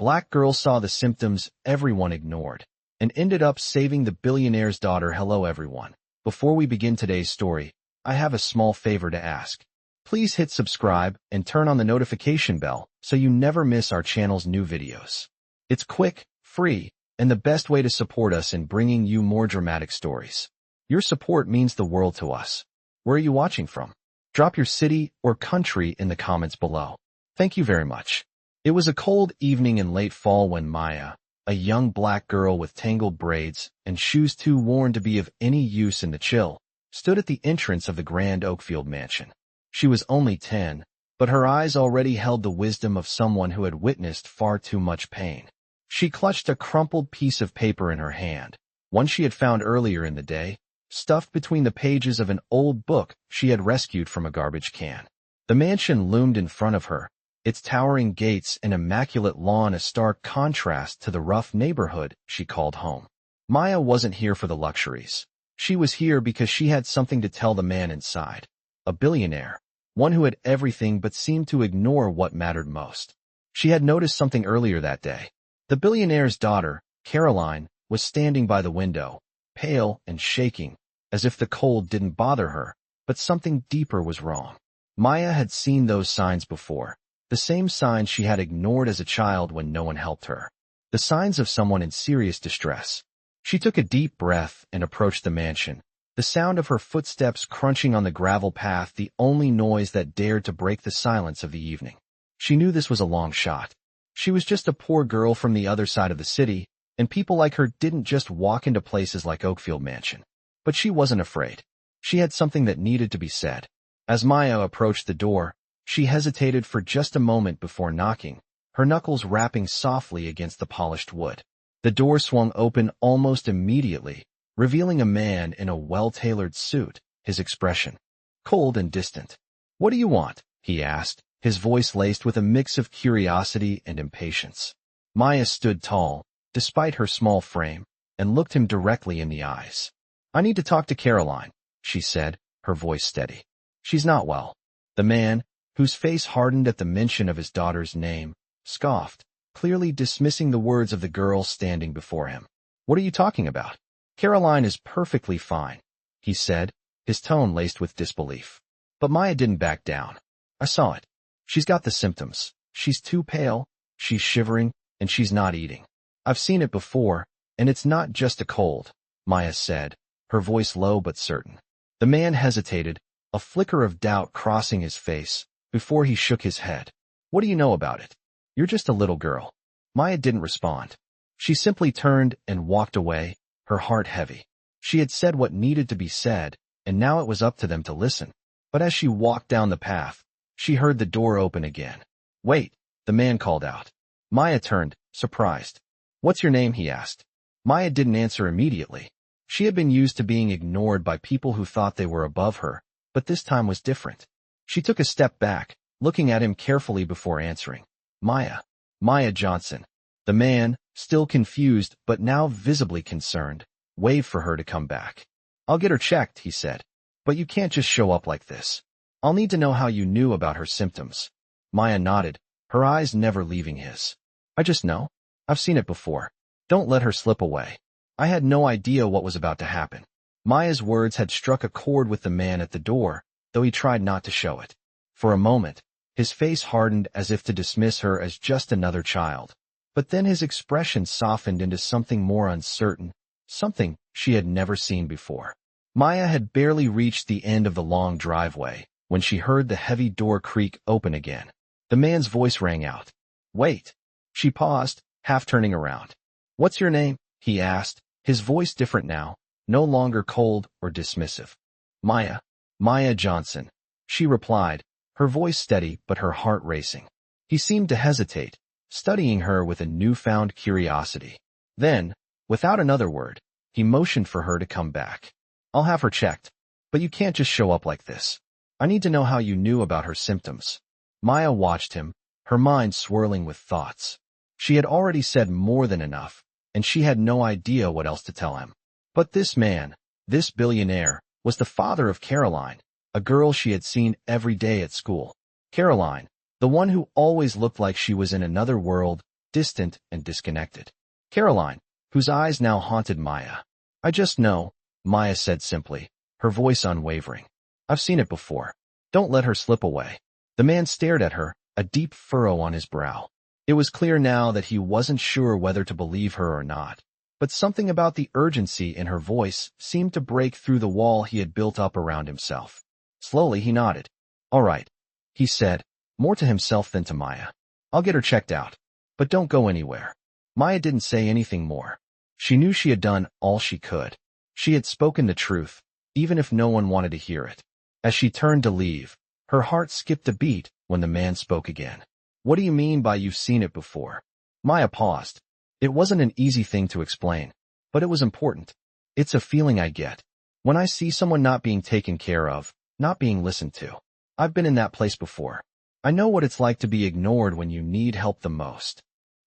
Black girl saw the symptoms everyone ignored and ended up saving the billionaire's daughter. Hello everyone. Before we begin today's story, I have a small favor to ask. Please hit subscribe and turn on the notification bell so you never miss our channel's new videos. It's quick, free, and the best way to support us in bringing you more dramatic stories. Your support means the world to us. Where are you watching from? Drop your city or country in the comments below. Thank you very much. It was a cold evening in late fall when Maya, a young black girl with tangled braids and shoes too worn to be of any use in the chill, stood at the entrance of the grand Oakfield mansion. She was only 10, but her eyes already held the wisdom of someone who had witnessed far too much pain. She clutched a crumpled piece of paper in her hand, one she had found earlier in the day, stuffed between the pages of an old book she had rescued from a garbage can. The mansion loomed in front of her, its towering gates and immaculate lawn a stark contrast to the rough neighborhood she called home. Maya wasn't here for the luxuries. She was here because she had something to tell the man inside. A billionaire, one who had everything but seemed to ignore what mattered most. She had noticed something earlier that day. The billionaire's daughter, Caroline, was standing by the window, pale and shaking, as if the cold didn't bother her, but something deeper was wrong. Maya had seen those signs before, the same signs she had ignored as a child when no one helped her. The signs of someone in serious distress. She took a deep breath and approached the mansion, the sound of her footsteps crunching on the gravel path the only noise that dared to break the silence of the evening. She knew this was a long shot. She was just a poor girl from the other side of the city, and people like her didn't just walk into places like Oakfield Mansion. But she wasn't afraid. She had something that needed to be said. As Maya approached the door, she hesitated for just a moment before knocking, her knuckles rapping softly against the polished wood. The door swung open almost immediately, revealing a man in a well-tailored suit, his expression cold and distant. "What do you want?" he asked, his voice laced with a mix of curiosity and impatience. Maya stood tall, despite her small frame, and looked him directly in the eyes. "I need to talk to Caroline," she said, her voice steady. "She's not well." The man, whose face hardened at the mention of his daughter's name, scoffed, clearly dismissing the words of the girl standing before him. "What are you talking about?" "Caroline is perfectly fine," he said, his tone laced with disbelief. But Maya didn't back down. "I saw it. She's got the symptoms. She's too pale, she's shivering, and she's not eating. I've seen it before, and it's not just a cold," Maya said, her voice low but certain. The man hesitated, a flicker of doubt crossing his face, before he shook his head. "What do you know about it? You're just a little girl." Maya didn't respond. She simply turned and walked away, her heart heavy. She had said what needed to be said, and now it was up to them to listen. But as she walked down the path, she heard the door open again. "Wait," the man called out. Maya turned, surprised. "What's your name?" he asked. Maya didn't answer immediately. She had been used to being ignored by people who thought they were above her, but this time was different. She took a step back, looking at him carefully before answering. Maya Johnson." The man, still confused but now visibly concerned, waved for her to come back. "I'll get her checked," he said. "But you can't just show up like this. I'll need to know how you knew about her symptoms." Maya nodded, her eyes never leaving his. "I just know. I've seen it before. Don't let her slip away." I had no idea what was about to happen. Maya's words had struck a chord with the man at the door, though he tried not to show it. For a moment, his face hardened as if to dismiss her as just another child. But then his expression softened into something more uncertain, something she had never seen before. Maya had barely reached the end of the long driveway when she heard the heavy door creak open again. The man's voice rang out. "Wait." She paused, half turning around. "What's your name?" he asked, his voice different now, no longer cold or dismissive. Maya Johnson," she replied, her voice steady but her heart racing. He seemed to hesitate, studying her with a newfound curiosity. Then, without another word, he motioned for her to come back. "I'll have her checked, but you can't just show up like this. I need to know how you knew about her symptoms." Maya watched him, her mind swirling with thoughts. She had already said more than enough, and she had no idea what else to tell him. But this man, this billionaire, was the father of Caroline, a girl she had seen every day at school. Caroline, the one who always looked like she was in another world, distant and disconnected. Caroline, whose eyes now haunted Maya. I just know, Maya said simply, her voice unwavering. I've seen it before. Don't let her slip away. The man stared at her, a deep furrow on his brow. It was clear now that he wasn't sure whether to believe her or not. But something about the urgency in her voice seemed to break through the wall he had built up around himself. Slowly he nodded. All right, he said, more to himself than to Maya. I'll get her checked out. But don't go anywhere. Maya didn't say anything more. She knew she had done all she could. She had spoken the truth, even if no one wanted to hear it. As she turned to leave, her heart skipped a beat when the man spoke again. What do you mean by you've seen it before? Maya paused. It wasn't an easy thing to explain, but it was important. It's a feeling I get when I see someone not being taken care of, not being listened to. I've been in that place before. I know what it's like to be ignored when you need help the most.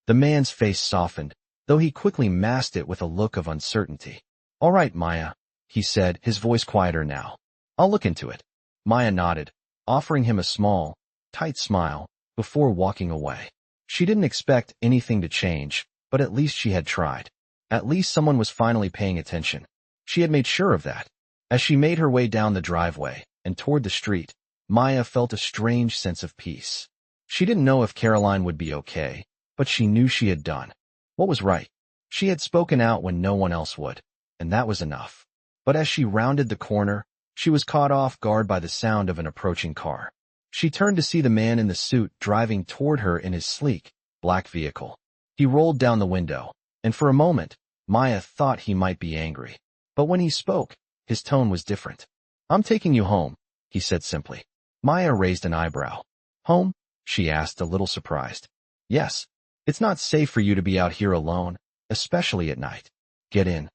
The man's face softened, though he quickly masked it with a look of uncertainty. All right, Maya, he said, his voice quieter now. I'll look into it. Maya nodded, offering him a small, tight smile, before walking away. She didn't expect anything to change, but at least she had tried. At least someone was finally paying attention. She had made sure of that. As she made her way down the driveway and toward the street, Maya felt a strange sense of peace. She didn't know if Caroline would be okay, but she knew she had done what was right. She had spoken out when no one else would, and that was enough. But as she rounded the corner, she was caught off guard by the sound of an approaching car. She turned to see the man in the suit driving toward her in his sleek, black vehicle. He rolled down the window, and for a moment, Maya thought he might be angry. But when he spoke, his tone was different. I'm taking you home, he said simply. Maya raised an eyebrow. Home? She asked, a little surprised. Yes. It's not safe for you to be out here alone, especially at night. Get in.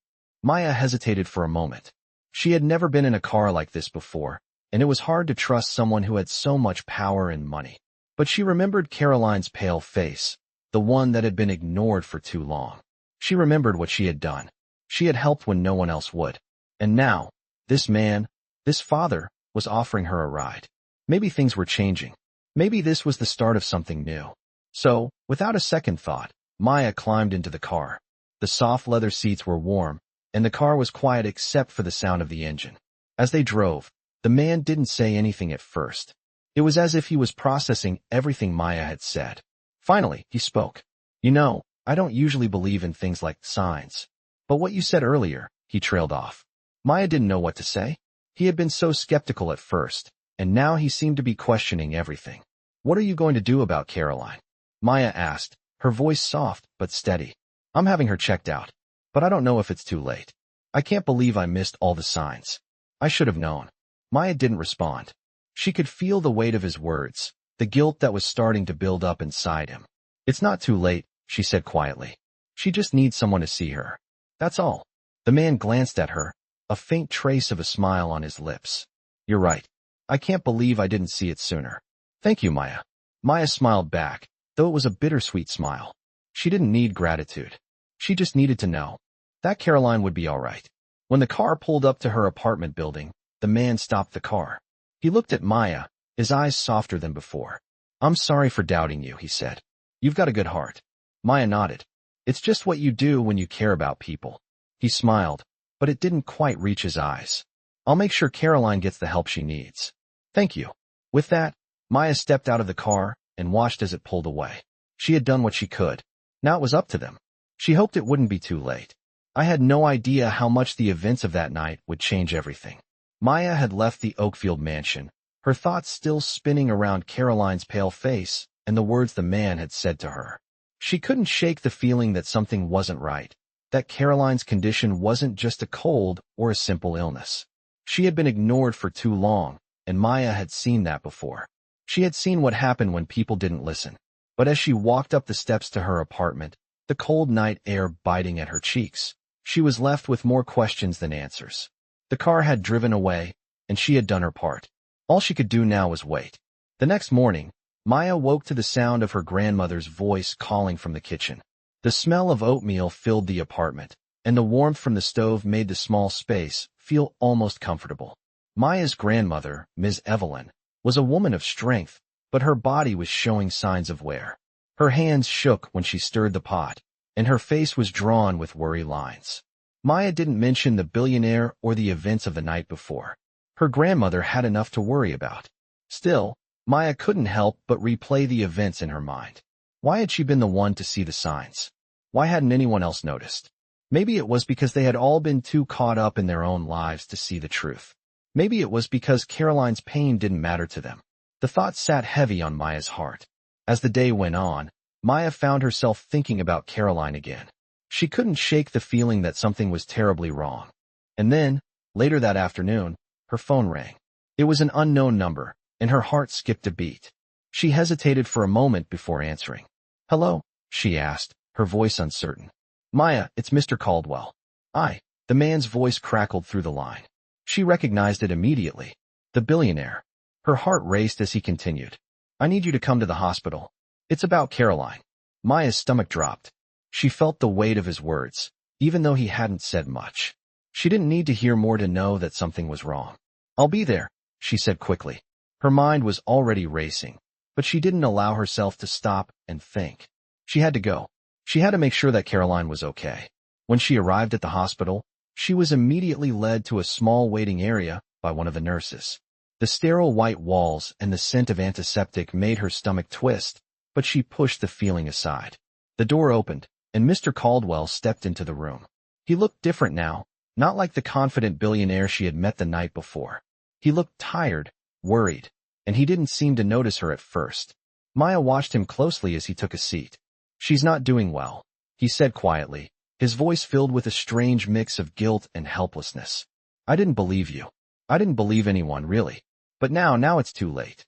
Maya hesitated for a moment. She had never been in a car like this before, and it was hard to trust someone who had so much power and money. But she remembered Caroline's pale face, the one that had been ignored for too long. She remembered what she had done. She had helped when no one else would. And now, this man, this father, was offering her a ride. Maybe things were changing. Maybe this was the start of something new. So, without a second thought, Maya climbed into the car. The soft leather seats were warm, and the car was quiet except for the sound of the engine. As they drove, the man didn't say anything at first. It was as if he was processing everything Maya had said. Finally, he spoke. You know, I don't usually believe in things like signs. But what you said earlier, he trailed off. Maya didn't know what to say. He had been so skeptical at first, and now he seemed to be questioning everything. What are you going to do about Caroline? Maya asked, her voice soft but steady. I'm having her checked out, but I don't know if it's too late. I can't believe I missed all the signs. I should have known. Maya didn't respond. She could feel the weight of his words, the guilt that was starting to build up inside him. It's not too late, she said quietly. She just needs someone to see her. That's all. The man glanced at her, a faint trace of a smile on his lips. You're right. I can't believe I didn't see it sooner. Thank you, Maya. Maya smiled back, though it was a bittersweet smile. She didn't need gratitude. She just needed to know that Caroline would be all right. When the car pulled up to her apartment building, the man stopped the car. He looked at Maya, his eyes softer than before. I'm sorry for doubting you, he said. You've got a good heart. Maya nodded. It's just what you do when you care about people. He smiled, but it didn't quite reach his eyes. I'll make sure Caroline gets the help she needs. Thank you. With that, Maya stepped out of the car and watched as it pulled away. She had done what she could. Now it was up to them. She hoped it wouldn't be too late. I had no idea how much the events of that night would change everything. Maya had left the Oakfield mansion, her thoughts still spinning around Caroline's pale face and the words the man had said to her. She couldn't shake the feeling that something wasn't right, that Caroline's condition wasn't just a cold or a simple illness. She had been ignored for too long, and Maya had seen that before. She had seen what happened when people didn't listen. But as she walked up the steps to her apartment, the cold night air biting at her cheeks, she was left with more questions than answers. The car had driven away, and she had done her part. All she could do now was wait. The next morning, Maya woke to the sound of her grandmother's voice calling from the kitchen. The smell of oatmeal filled the apartment, and the warmth from the stove made the small space feel almost comfortable. Maya's grandmother, Ms. Evelyn, was a woman of strength, but her body was showing signs of wear. Her hands shook when she stirred the pot, and her face was drawn with worry lines. Maya didn't mention the billionaire or the events of the night before. Her grandmother had enough to worry about. Still, Maya couldn't help but replay the events in her mind. Why had she been the one to see the signs? Why hadn't anyone else noticed? Maybe it was because they had all been too caught up in their own lives to see the truth. Maybe it was because Caroline's pain didn't matter to them. The thought sat heavy on Maya's heart. As the day went on, Maya found herself thinking about Caroline again. She couldn't shake the feeling that something was terribly wrong. And then, later that afternoon, her phone rang. It was an unknown number, and her heart skipped a beat. She hesitated for a moment before answering. "Hello?" she asked, her voice uncertain. "Maya, it's Mr. Caldwell." The man's voice crackled through the line. She recognized it immediately. The billionaire. Her heart raced as he continued. "I need you to come to the hospital. It's about Caroline." Maya's stomach dropped. She felt the weight of his words, even though he hadn't said much. She didn't need to hear more to know that something was wrong. "I'll be there," she said quickly. Her mind was already racing, but she didn't allow herself to stop and think. She had to go. She had to make sure that Caroline was okay. When she arrived at the hospital, she was immediately led to a small waiting area by one of the nurses. The sterile white walls and the scent of antiseptic made her stomach twist, but she pushed the feeling aside. The door opened, and Mr. Caldwell stepped into the room. He looked different now, not like the confident billionaire she had met the night before. He looked tired, worried, and he didn't seem to notice her at first. Maya watched him closely as he took a seat. "She's not doing well," he said quietly, his voice filled with a strange mix of guilt and helplessness. "I didn't believe you. I didn't believe anyone, really. But now it's too late."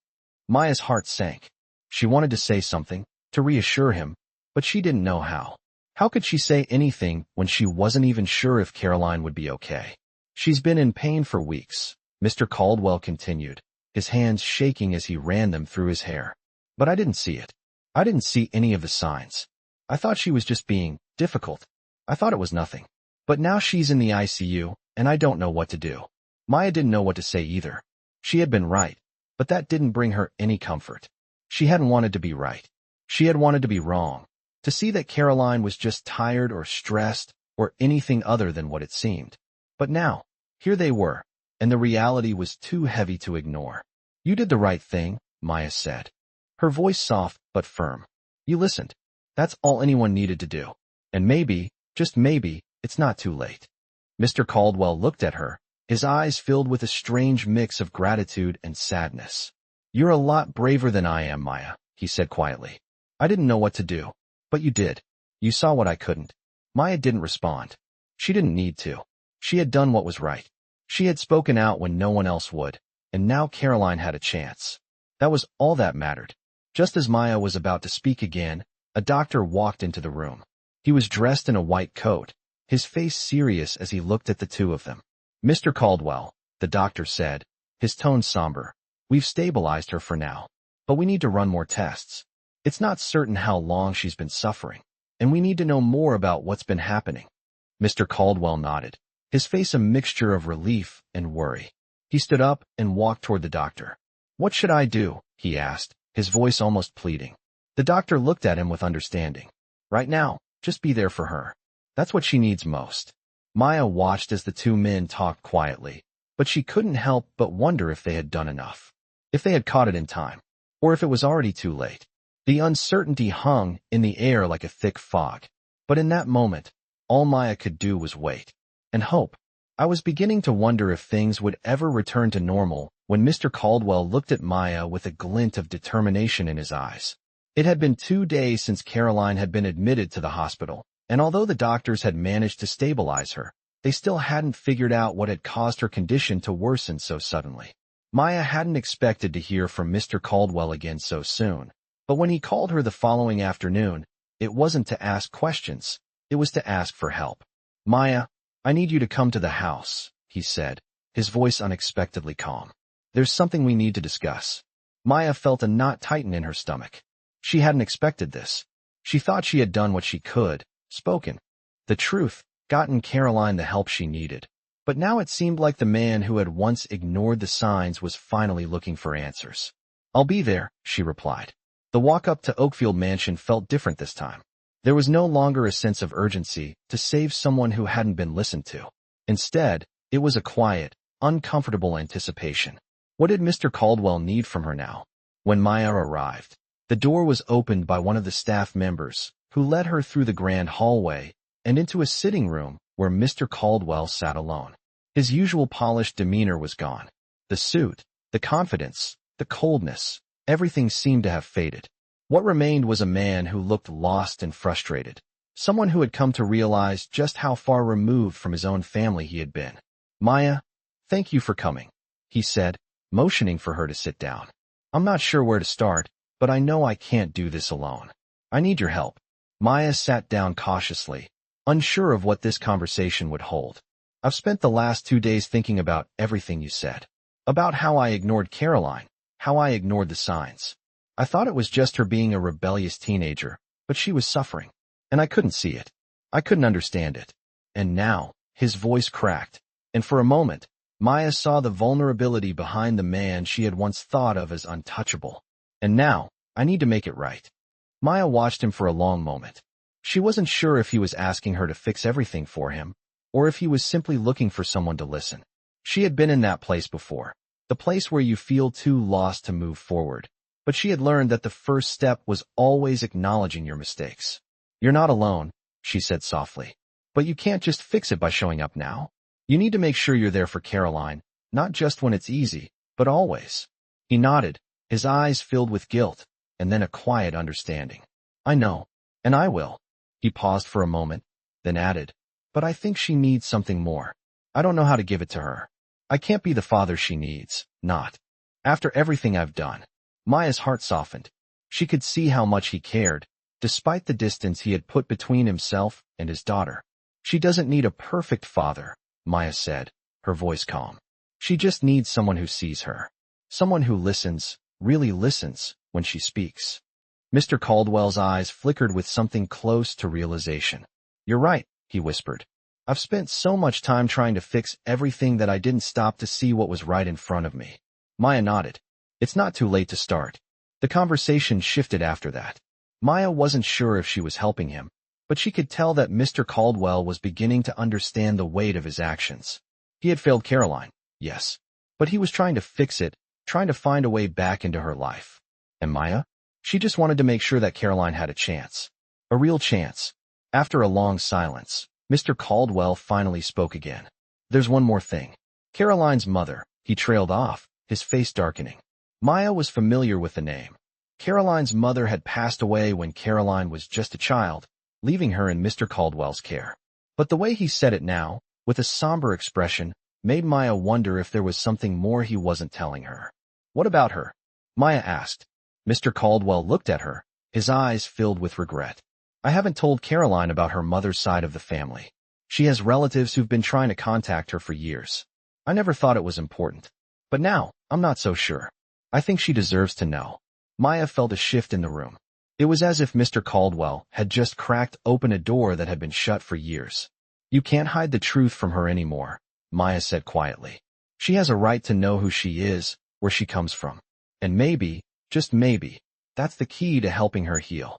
Maya's heart sank. She wanted to say something, to reassure him, but she didn't know how. How could she say anything when she wasn't even sure if Caroline would be okay? "She's been in pain for weeks," Mr. Caldwell continued, his hands shaking as he ran them through his hair. "But I didn't see it. I didn't see any of the signs. I thought she was just being difficult. I thought it was nothing. But now she's in the ICU, and I don't know what to do." Maya didn't know what to say either. She had been right, but that didn't bring her any comfort. She hadn't wanted to be right. She had wanted to be wrong, to see that Caroline was just tired or stressed or anything other than what it seemed. But now, here they were, and the reality was too heavy to ignore. "You did the right thing," Maya said, her voice soft but firm. "You listened. That's all anyone needed to do. And maybe, just maybe, it's not too late." Mr. Caldwell looked at her, his eyes filled with a strange mix of gratitude and sadness. "You're a lot braver than I am, Maya," he said quietly. "I didn't know what to do, but you did. You saw what I couldn't." Maya didn't respond. She didn't need to. She had done what was right. She had spoken out when no one else would, and now Caroline had a chance. That was all that mattered. Just as Maya was about to speak again, a doctor walked into the room. He was dressed in a white coat, his face serious as he looked at the two of them. "Mr. Caldwell," the doctor said, his tone somber, "we've stabilized her for now, but we need to run more tests. It's not certain how long she's been suffering, and we need to know more about what's been happening." Mr. Caldwell nodded, his face a mixture of relief and worry. He stood up and walked toward the doctor. "What should I do?" he asked, his voice almost pleading. The doctor looked at him with understanding. "Right now, just be there for her. That's what she needs most." Maya watched as the two men talked quietly, but she couldn't help but wonder if they had done enough, if they had caught it in time, or if it was already too late. The uncertainty hung in the air like a thick fog, but in that moment, all Maya could do was wait and hope. I was beginning to wonder if things would ever return to normal when Mr. Caldwell looked at Maya with a glint of determination in his eyes. It had been 2 days since Caroline had been admitted to the hospital, and although the doctors had managed to stabilize her, they still hadn't figured out what had caused her condition to worsen so suddenly. Maya hadn't expected to hear from Mr. Caldwell again so soon, but when he called her the following afternoon, it wasn't to ask questions, it was to ask for help. "Maya, I need you to come to the house," he said, his voice unexpectedly calm. "There's something we need to discuss." Maya felt a knot tighten in her stomach. She hadn't expected this. She thought she had done what she could, spoken the truth, gotten Caroline the help she needed. But now it seemed like the man who had once ignored the signs was finally looking for answers. "I'll be there," she replied. The walk up to Oakfield Mansion felt different this time. There was no longer a sense of urgency to save someone who hadn't been listened to. Instead, it was a quiet, uncomfortable anticipation. What did Mr. Caldwell need from her now? When Maya arrived, the door was opened by one of the staff members, who led her through the grand hallway and into a sitting room where Mr. Caldwell sat alone. His usual polished demeanor was gone. The suit, the confidence, the coldness, everything seemed to have faded. What remained was a man who looked lost and frustrated, someone who had come to realize just how far removed from his own family he had been. "Maya, thank you for coming," he said, motioning for her to sit down. "I'm not sure where to start, but I know I can't do this alone. I need your help." Maya sat down cautiously, unsure of what this conversation would hold. "I've spent the last 2 days thinking about everything you said. About how I ignored Caroline, how I ignored the signs. I thought it was just her being a rebellious teenager, but she was suffering, and I couldn't see it. I couldn't understand it." And now, his voice cracked, and for a moment, Maya saw the vulnerability behind the man she had once thought of as untouchable. "And now, I need to make it right." Maya watched him for a long moment. She wasn't sure if he was asking her to fix everything for him, or if he was simply looking for someone to listen. She had been in that place before, the place where you feel too lost to move forward, but she had learned that the first step was always acknowledging your mistakes. "You're not alone," she said softly. "But you can't just fix it by showing up now. You need to make sure you're there for Caroline, not just when it's easy, but always." He nodded, his eyes filled with guilt, and then a quiet understanding. "I know, and I will." He paused for a moment, then added, "But I think she needs something more. I don't know how to give it to her. I can't be the father she needs, not after everything I've done." Maya's heart softened. She could see how much he cared, despite the distance he had put between himself and his daughter. "She doesn't need a perfect father," Maya said, her voice calm. "She just needs someone who sees her. Someone who listens, really listens, when she speaks." Mr. Caldwell's eyes flickered with something close to realization. "You're right," he whispered. "I've spent so much time trying to fix everything that I didn't stop to see what was right in front of me." Maya nodded. "It's not too late to start." The conversation shifted after that. Maya wasn't sure if she was helping him, but she could tell that Mr. Caldwell was beginning to understand the weight of his actions. He had failed Caroline, yes, but he was trying to fix it, trying to find a way back into her life. And Maya? She just wanted to make sure that Caroline had a chance. A real chance. After a long silence, Mr. Caldwell finally spoke again. "There's one more thing. Caroline's mother," he trailed off, his face darkening. Maya was familiar with the name. Caroline's mother had passed away when Caroline was just a child, leaving her in Mr. Caldwell's care. But the way he said it now, with a somber expression, made Maya wonder if there was something more he wasn't telling her. "What about her?" Maya asked. Mr. Caldwell looked at her, his eyes filled with regret. "I haven't told Caroline about her mother's side of the family. She has relatives who've been trying to contact her for years. I never thought it was important. But now, I'm not so sure. I think she deserves to know." Maya felt a shift in the room. It was as if Mr. Caldwell had just cracked open a door that had been shut for years. "You can't hide the truth from her anymore," Maya said quietly. "She has a right to know who she is, where she comes from. And maybe, just maybe, that's the key to helping her heal."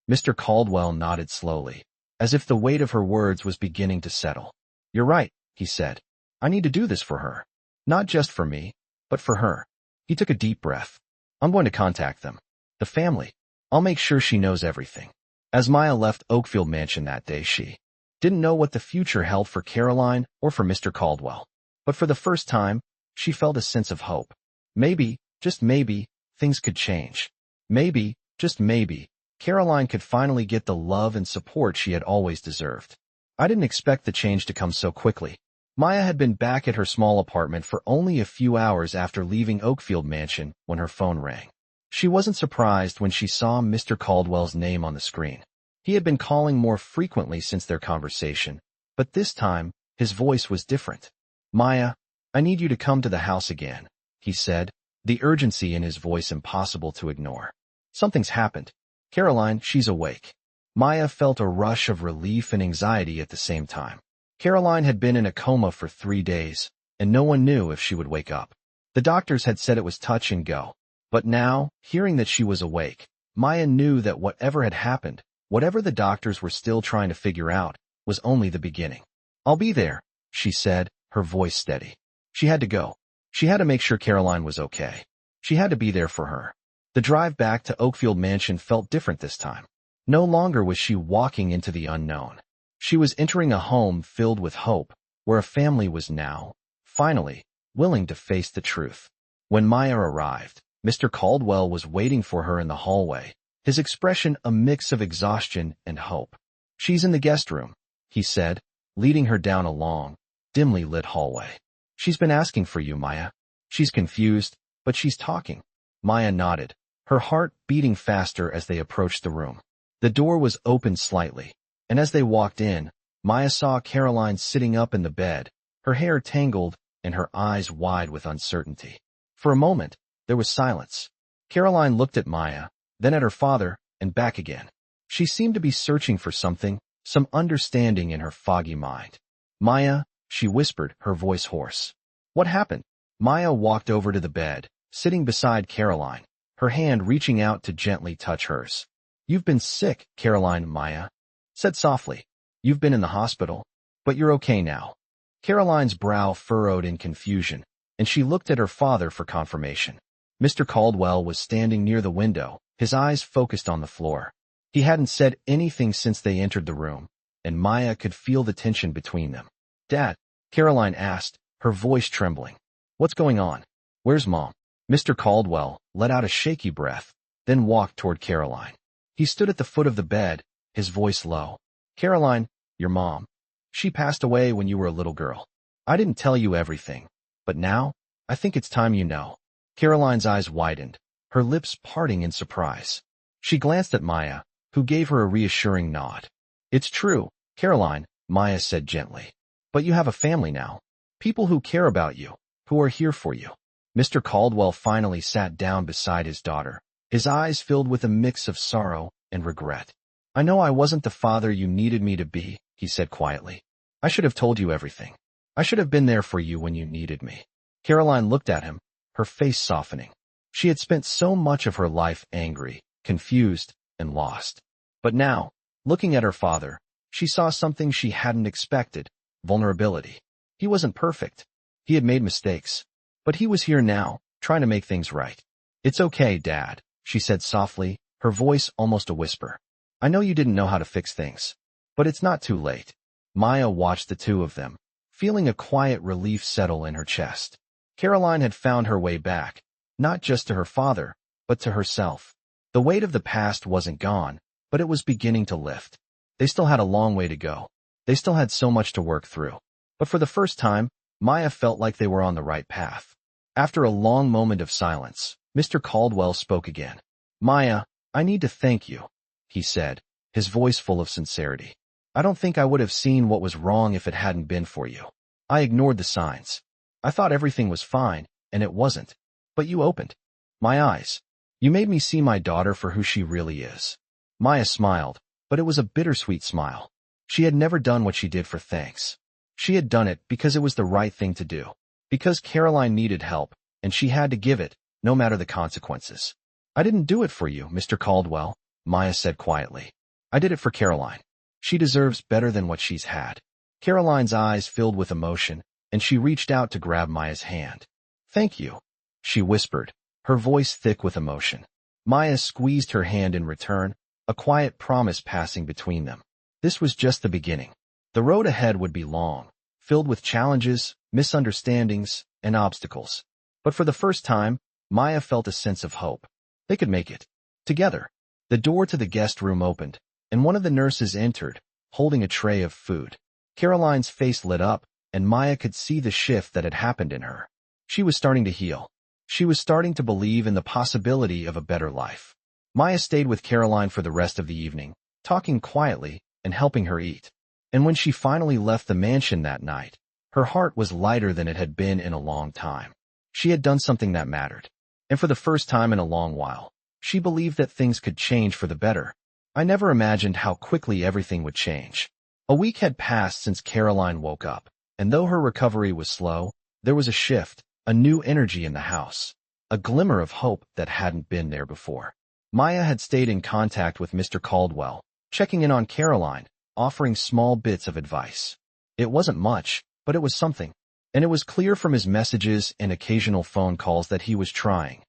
Mr. Caldwell nodded slowly, as if the weight of her words was beginning to settle. "You're right," he said. "I need to do this for her. Not just for me, but for her." He took a deep breath. "I'm going to contact them. The family. I'll make sure she knows everything." As Maya left Oakfield Mansion that day, she didn't know what the future held for Caroline or for Mr. Caldwell. But for the first time, she felt a sense of hope. Maybe, just maybe, things could change. Maybe, just maybe, Caroline could finally get the love and support she had always deserved. "I didn't expect the change to come so quickly." Maya had been back at her small apartment for only a few hours after leaving Oakfield Mansion when her phone rang. She wasn't surprised when she saw Mr. Caldwell's name on the screen. He had been calling more frequently since their conversation, but this time, his voice was different. "Maya, I need you to come to the house again," he said, the urgency in his voice impossible to ignore. "Something's happened. Caroline, she's awake." Maya felt a rush of relief and anxiety at the same time. Caroline had been in a coma for 3 days, and no one knew if she would wake up. The doctors had said it was touch and go. But now, hearing that she was awake, Maya knew that whatever had happened, whatever the doctors were still trying to figure out, was only the beginning. "I'll be there," she said, her voice steady. She had to go. She had to make sure Caroline was okay. She had to be there for her. The drive back to Oakfield Mansion felt different this time. No longer was she walking into the unknown. She was entering a home filled with hope, where a family was now, finally, willing to face the truth. When Maya arrived, Mr. Caldwell was waiting for her in the hallway, his expression a mix of exhaustion and hope. "She's in the guest room," he said, leading her down a long, dimly lit hallway. "She's been asking for you, Maya. She's confused, but she's talking." Maya nodded, her heart beating faster as they approached the room. The door was opened slightly, and as they walked in, Maya saw Caroline sitting up in the bed, her hair tangled and her eyes wide with uncertainty. For a moment, there was silence. Caroline looked at Maya, then at her father, and back again. She seemed to be searching for something, some understanding in her foggy mind. "Maya," she whispered, her voice hoarse. "What happened?" Maya walked over to the bed, sitting beside Caroline, her hand reaching out to gently touch hers. "You've been sick," Caroline, Maya said softly. "You've been in the hospital, but you're okay now." Caroline's brow furrowed in confusion, and she looked at her father for confirmation. Mr. Caldwell was standing near the window, his eyes focused on the floor. He hadn't said anything since they entered the room, and Maya could feel the tension between them. "Dad," Caroline asked, her voice trembling. "What's going on? Where's Mom?" Mr. Caldwell let out a shaky breath, then walked toward Caroline. He stood at the foot of the bed, his voice low. "Caroline, your mom. She passed away when you were a little girl. I didn't tell you everything, but now, I think it's time you know." Caroline's eyes widened, her lips parting in surprise. She glanced at Maya, who gave her a reassuring nod. "It's true, Caroline," Maya said gently. "But you have a family now. People who care about you, who are here for you." Mr. Caldwell finally sat down beside his daughter, his eyes filled with a mix of sorrow and regret. "I know I wasn't the father you needed me to be," he said quietly. "I should have told you everything. I should have been there for you when you needed me." Caroline looked at him, her face softening. She had spent so much of her life angry, confused, and lost. But now, looking at her father, she saw something she hadn't expected: vulnerability. He wasn't perfect. He had made mistakes. But he was here now, trying to make things right. "It's okay, Dad," she said softly, her voice almost a whisper. "I know you didn't know how to fix things. But it's not too late." Maya watched the two of them, feeling a quiet relief settle in her chest. Caroline had found her way back, not just to her father, but to herself. The weight of the past wasn't gone, but it was beginning to lift. They still had a long way to go. They still had so much to work through. But for the first time, Maya felt like they were on the right path. After a long moment of silence, Mr. Caldwell spoke again. "Maya, I need to thank you," he said, his voice full of sincerity. "I don't think I would have seen what was wrong if it hadn't been for you. I ignored the signs. I thought everything was fine, and it wasn't. But you opened my eyes. You made me see my daughter for who she really is." Maya smiled, but it was a bittersweet smile. She had never done what she did for thanks. She had done it because it was the right thing to do. Because Caroline needed help, and she had to give it, no matter the consequences. "I didn't do it for you, Mr. Caldwell," Maya said quietly. "I did it for Caroline. She deserves better than what she's had." Caroline's eyes filled with emotion, and she reached out to grab Maya's hand. "Thank you," she whispered, her voice thick with emotion. Maya squeezed her hand in return, a quiet promise passing between them. This was just the beginning. The road ahead would be long, filled with challenges, misunderstandings, and obstacles. But for the first time, Maya felt a sense of hope. They could make it. Together. The door to the guest room opened, and one of the nurses entered, holding a tray of food. Caroline's face lit up, and Maya could see the shift that had happened in her. She was starting to heal. She was starting to believe in the possibility of a better life. Maya stayed with Caroline for the rest of the evening, talking quietly and helping her eat. And when she finally left the mansion that night, her heart was lighter than it had been in a long time. She had done something that mattered. And for the first time in a long while, she believed that things could change for the better. I never imagined how quickly everything would change. A week had passed since Caroline woke up, and though her recovery was slow, there was a shift, a new energy in the house, a glimmer of hope that hadn't been there before. Maya had stayed in contact with Mr. Caldwell, checking in on Caroline, offering small bits of advice. It wasn't much, but it was something. And it was clear from his messages and occasional phone calls that he was trying,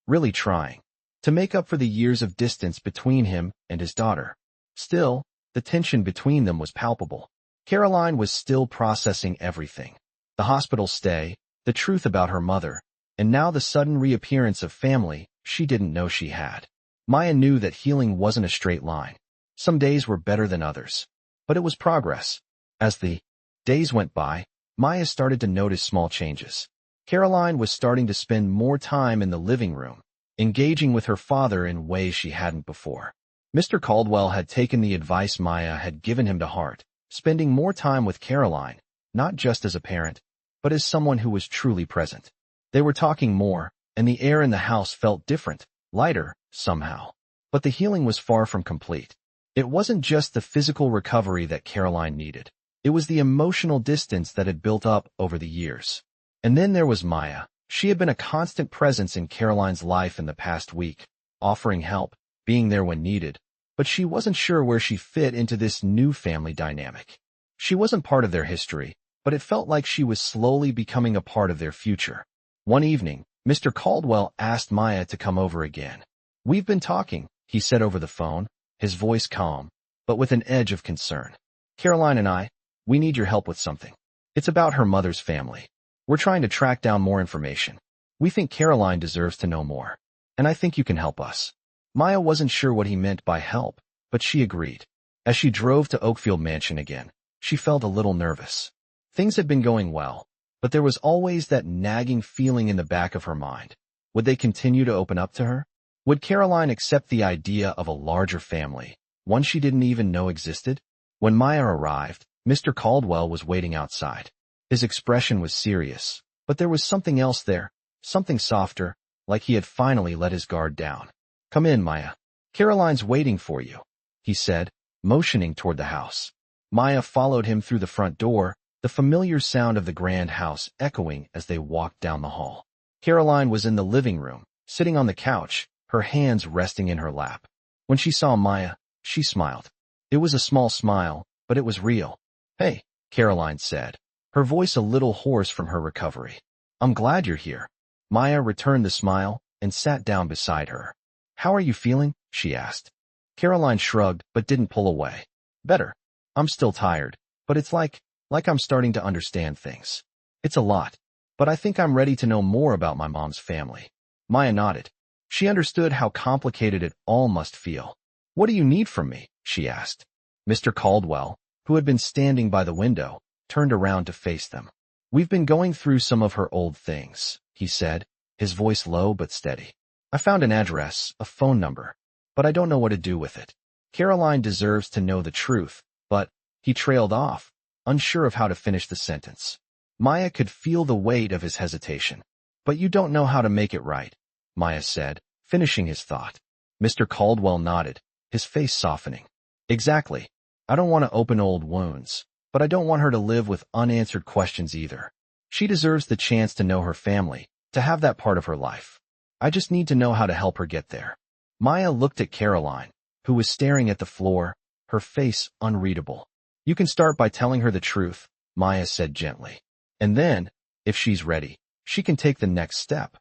really trying, to make up for the years of distance between him and his daughter. Still, the tension between them was palpable. Caroline was still processing everything. The hospital stay, the truth about her mother, and now the sudden reappearance of family she didn't know she had. Maya knew that healing wasn't a straight line. Some days were better than others. But it was progress. As the days went by, Maya started to notice small changes. Caroline was starting to spend more time in the living room, engaging with her father in ways she hadn't before. Mr. Caldwell had taken the advice Maya had given him to heart, spending more time with Caroline, not just as a parent, but as someone who was truly present. They were talking more, and the air in the house felt different, lighter, somehow. But the healing was far from complete. It wasn't just the physical recovery that Caroline needed. It was the emotional distance that had built up over the years. And then there was Maya. She had been a constant presence in Caroline's life in the past week, offering help, being there when needed. But she wasn't sure where she fit into this new family dynamic. She wasn't part of their history, but it felt like she was slowly becoming a part of their future. One evening, Mr. Caldwell asked Maya to come over again. "We've been talking," he said over the phone, his voice calm, but with an edge of concern. "Caroline and we need your help with something. It's about her mother's family. We're trying to track down more information. We think Caroline deserves to know more. And I think you can help us." Maya wasn't sure what he meant by help, but she agreed. As she drove to Oakfield Mansion again, she felt a little nervous. Things had been going well, but there was always that nagging feeling in the back of her mind. Would they continue to open up to her? Would Caroline accept the idea of a larger family, one she didn't even know existed? When Maya arrived, Mr. Caldwell was waiting outside. His expression was serious, but there was something else there, something softer, like he had finally let his guard down. "Come in, Maya. Caroline's waiting for you," he said, motioning toward the house. Maya followed him through the front door, the familiar sound of the grand house echoing as they walked down the hall. Caroline was in the living room, sitting on the couch, her hands resting in her lap. When she saw Maya, she smiled. It was a small smile, but it was real. "Hey," Caroline said, her voice a little hoarse from her recovery. "I'm glad you're here." Maya returned the smile and sat down beside her. "How are you feeling?" she asked. Caroline shrugged but didn't pull away. "Better. I'm still tired, but it's like I'm starting to understand things. It's a lot, but I think I'm ready to know more about my mom's family." Maya nodded. She understood how complicated it all must feel. "What do you need from me?" she asked. Mr. Caldwell, who had been standing by the window, turned around to face them. "We've been going through some of her old things," he said, his voice low but steady. "I found an address, a phone number, but I don't know what to do with it. Caroline deserves to know the truth, but—" He trailed off, unsure of how to finish the sentence. Maya could feel the weight of his hesitation. "But you don't know how to make it right," Maya said, finishing his thought. Mr. Caldwell nodded, his face softening. "Exactly. I don't want to open old wounds, but I don't want her to live with unanswered questions either. She deserves the chance to know her family, to have that part of her life. I just need to know how to help her get there." Maya looked at Caroline, who was staring at the floor, her face unreadable. "You can start by telling her the truth," Maya said gently. "And then, if she's ready, she can take the next step."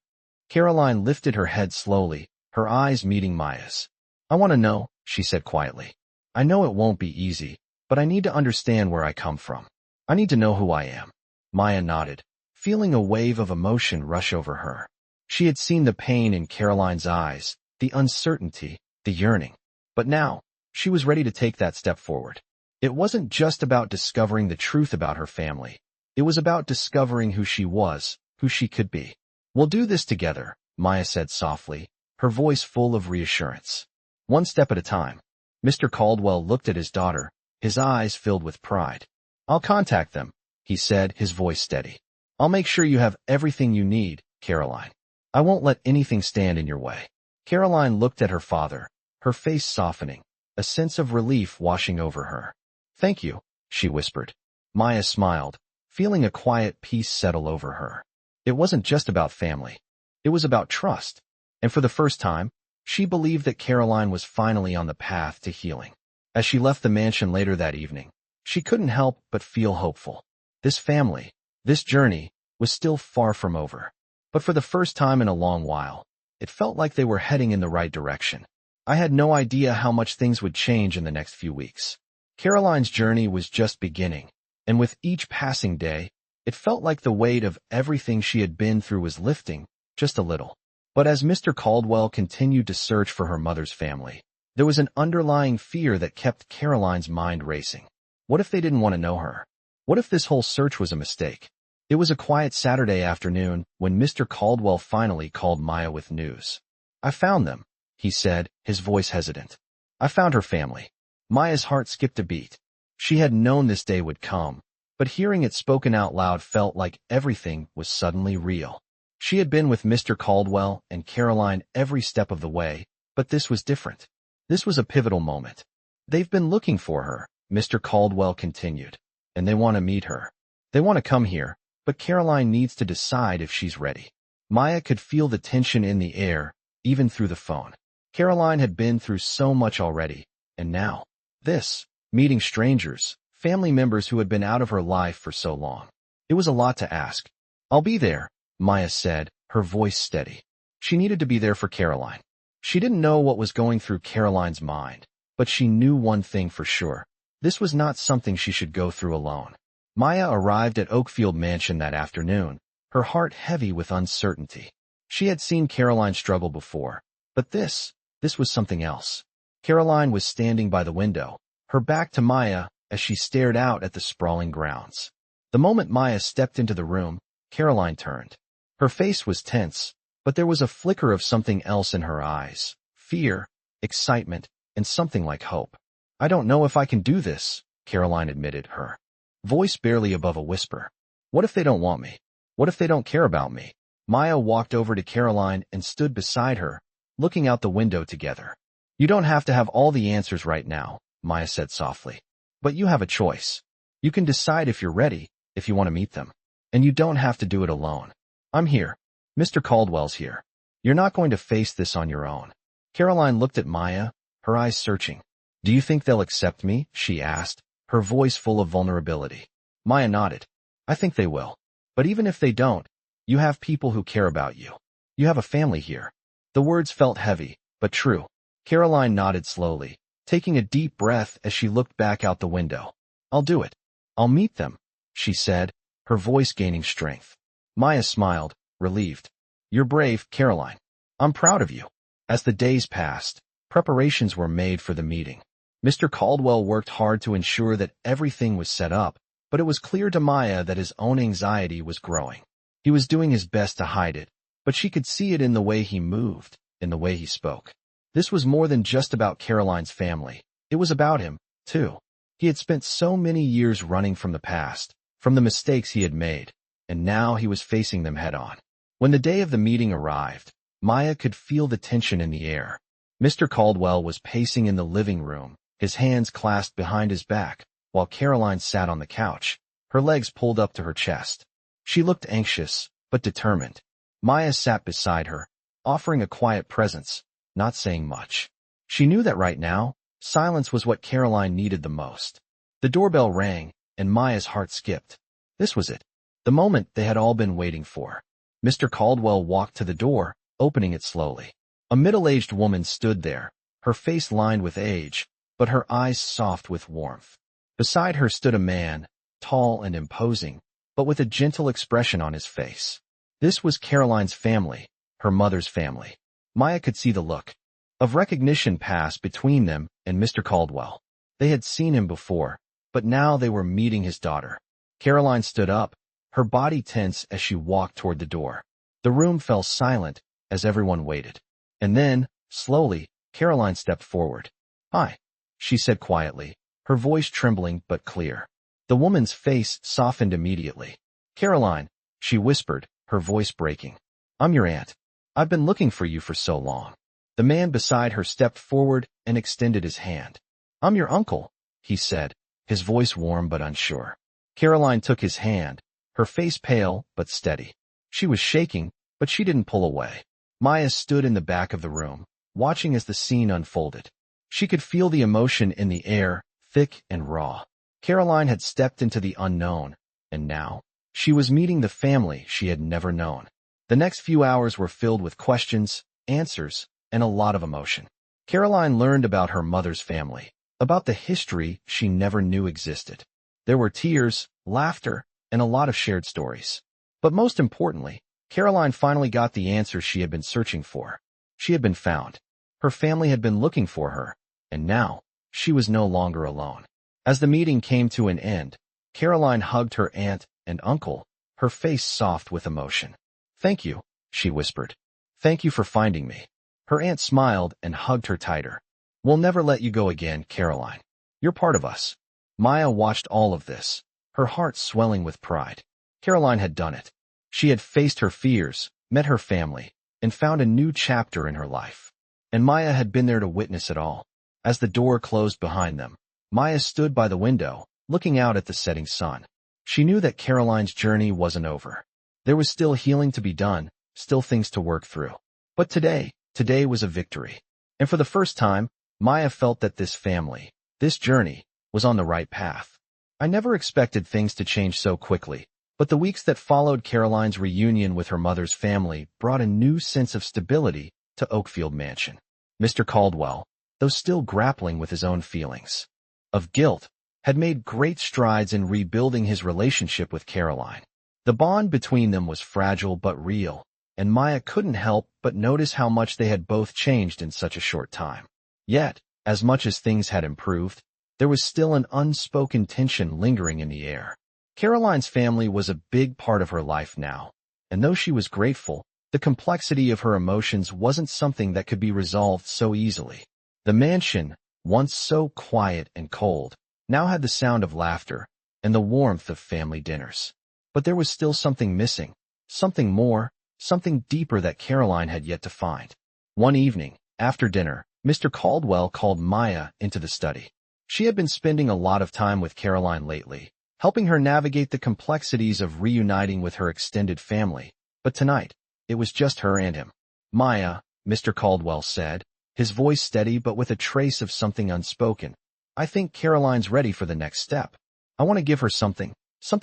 Caroline lifted her head slowly, her eyes meeting Maya's. "I want to know," she said quietly. "I know it won't be easy, but I need to understand where I come from. I need to know who I am." Maya nodded, feeling a wave of emotion rush over her. She had seen the pain in Caroline's eyes, the uncertainty, the yearning. But now, she was ready to take that step forward. It wasn't just about discovering the truth about her family. It was about discovering who she was, who she could be. "We'll do this together," Maya said softly, her voice full of reassurance. "One step at a time." Mr. Caldwell looked at his daughter, his eyes filled with pride. "I'll contact them," he said, his voice steady. "I'll make sure you have everything you need, Caroline. I won't let anything stand in your way." Caroline looked at her father, her face softening, a sense of relief washing over her. "Thank you," she whispered. Maya smiled, feeling a quiet peace settle over her. It wasn't just about family. It was about trust. And for the first time, She believed that Caroline was finally on the path to healing. As she left the mansion later that evening, she couldn't help but feel hopeful. This family, this journey, was still far from over. But for the first time in a long while, it felt like they were heading in the right direction. I had no idea how much things would change in the next few weeks. Caroline's journey was just beginning, and with each passing day, it felt like the weight of everything she had been through was lifting, just a little. But as Mr. Caldwell continued to search for her mother's family, there was an underlying fear that kept Caroline's mind racing. What if they didn't want to know her? What if this whole search was a mistake? It was a quiet Saturday afternoon when Mr. Caldwell finally called Maya with news. "I found them," he said, his voice hesitant. "I found her family." Maya's heart skipped a beat. She had known this day would come, but hearing it spoken out loud felt like everything was suddenly real. She had been with Mr. Caldwell and Caroline every step of the way, but this was different. This was a pivotal moment. "They've been looking for her," Mr. Caldwell continued, "and they want to meet her. They want to come here, but Caroline needs to decide if she's ready." Maya could feel the tension in the air, even through the phone. Caroline had been through so much already, and now, this, meeting strangers, family members who had been out of her life for so long. It was a lot to ask. "I'll be there," Maya said, her voice steady. She needed to be there for Caroline. She didn't know what was going through Caroline's mind, but she knew one thing for sure. This was not something she should go through alone. Maya arrived at Oakfield Mansion that afternoon, her heart heavy with uncertainty. She had seen Caroline struggle before, but this was something else. Caroline was standing by the window, her back to Maya as she stared out at the sprawling grounds. The moment Maya stepped into the room, Caroline turned. Her face was tense, but there was a flicker of something else in her eyes. Fear, excitement, and something like hope. "I don't know if I can do this," Caroline admitted, her voice barely above a whisper. "What if they don't want me? What if they don't care about me?" Maya walked over to Caroline and stood beside her, looking out the window together. "You don't have to have all the answers right now," Maya said softly. "But you have a choice. You can decide if you're ready, if you want to meet them. And you don't have to do it alone. I'm here. Mr. Caldwell's here. You're not going to face this on your own." Caroline looked at Maya, her eyes searching. "Do you think they'll accept me?" she asked, her voice full of vulnerability. Maya nodded. "I think they will. But even if they don't, you have people who care about you. You have a family here." The words felt heavy, but true. Caroline nodded slowly, taking a deep breath as she looked back out the window. "I'll do it. I'll meet them," she said, her voice gaining strength. Maya smiled, relieved. "You're brave, Caroline. I'm proud of you." As the days passed, preparations were made for the meeting. Mr. Caldwell worked hard to ensure that everything was set up, but it was clear to Maya that his own anxiety was growing. He was doing his best to hide it, but she could see it in the way he moved, in the way he spoke. This was more than just about Caroline's family. It was about him, too. He had spent so many years running from the past, from the mistakes he had made, and now he was facing them head-on. When the day of the meeting arrived, Maya could feel the tension in the air. Mr. Caldwell was pacing in the living room, his hands clasped behind his back, while Caroline sat on the couch, her legs pulled up to her chest. She looked anxious, but determined. Maya sat beside her, offering a quiet presence, not saying much. She knew that right now, silence was what Caroline needed the most. The doorbell rang, and Maya's heart skipped. This was it, the moment they had all been waiting for. Mr. Caldwell walked to the door, opening it slowly. A middle-aged woman stood there, her face lined with age, but her eyes soft with warmth. Beside her stood a man, tall and imposing, but with a gentle expression on his face. This was Caroline's family, her mother's family. Maya could see the look of recognition pass between them and Mr. Caldwell. They had seen him before, but now they were meeting his daughter. Caroline stood up, her body tense as she walked toward the door. The room fell silent as everyone waited. And then, slowly, Caroline stepped forward. "Hi," she said quietly, her voice trembling but clear. The woman's face softened immediately. "Caroline," she whispered, her voice breaking. "I'm your aunt. I've been looking for you for so long." The man beside her stepped forward and extended his hand. "I'm your uncle," he said, his voice warm but unsure. Caroline took his hand, her face pale but steady. She was shaking, but she didn't pull away. Maya stood in the back of the room, watching as the scene unfolded. She could feel the emotion in the air, thick and raw. Caroline had stepped into the unknown, and now she was meeting the family she had never known. The next few hours were filled with questions, answers, and a lot of emotion. Caroline learned about her mother's family, about the history she never knew existed. There were tears, laughter, and a lot of shared stories. But most importantly, Caroline finally got the answers she had been searching for. She had been found. Her family had been looking for her, and now she was no longer alone. As the meeting came to an end, Caroline hugged her aunt and uncle, her face soft with emotion. "Thank you," she whispered. "Thank you for finding me." Her aunt smiled and hugged her tighter. "We'll never let you go again, Caroline. You're part of us." Maya watched all of this, her heart swelling with pride. Caroline had done it. She had faced her fears, met her family, and found a new chapter in her life. And Maya had been there to witness it all. As the door closed behind them, Maya stood by the window, looking out at the setting sun. She knew that Caroline's journey wasn't over. There was still healing to be done, still things to work through. But today was a victory. And for the first time, Maya felt that this family, this journey, was on the right path. I never expected things to change so quickly, but the weeks that followed Caroline's reunion with her mother's family brought a new sense of stability to Oakfield Mansion. Mr. Caldwell, though still grappling with his own feelings of guilt, had made great strides in rebuilding his relationship with Caroline. The bond between them was fragile but real, and Maya couldn't help but notice how much they had both changed in such a short time. Yet, as much as things had improved, there was still an unspoken tension lingering in the air. Caroline's family was a big part of her life now, and though she was grateful, the complexity of her emotions wasn't something that could be resolved so easily. The mansion, once so quiet and cold, now had the sound of laughter and the warmth of family dinners. But there was still something missing, something more, something deeper that Caroline had yet to find. One evening, after dinner, Mr. Caldwell called Maya into the study. She had been spending a lot of time with Caroline lately, helping her navigate the complexities of reuniting with her extended family. But tonight, it was just her and him. "Maya," Mr. Caldwell said, his voice steady but with a trace of something unspoken. "I think Caroline's ready for the next step. I want to give her something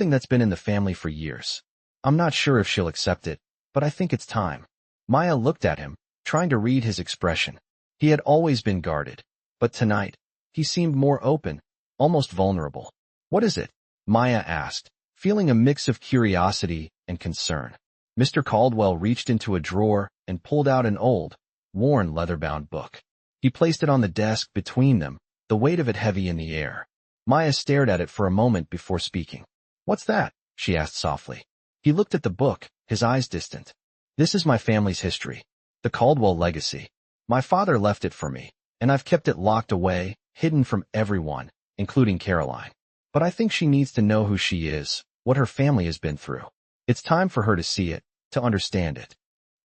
that's been in the family for years. I'm not sure if she'll accept it, but I think it's time." Maya looked at him, trying to read his expression. He had always been guarded, but tonight, he seemed more open, almost vulnerable. "What is it?" Maya asked, feeling a mix of curiosity and concern. Mr. Caldwell reached into a drawer and pulled out an old, worn leather-bound book. He placed it on the desk between them, the weight of it heavy in the air. Maya stared at it for a moment before speaking. "What's that?" she asked softly. He looked at the book, his eyes distant. "This is my family's history, the Caldwell legacy. My father left it for me, and I've kept it locked away, hidden from everyone, including Caroline. But I think she needs to know who she is, what her family has been through. It's time for her to see it, to understand it."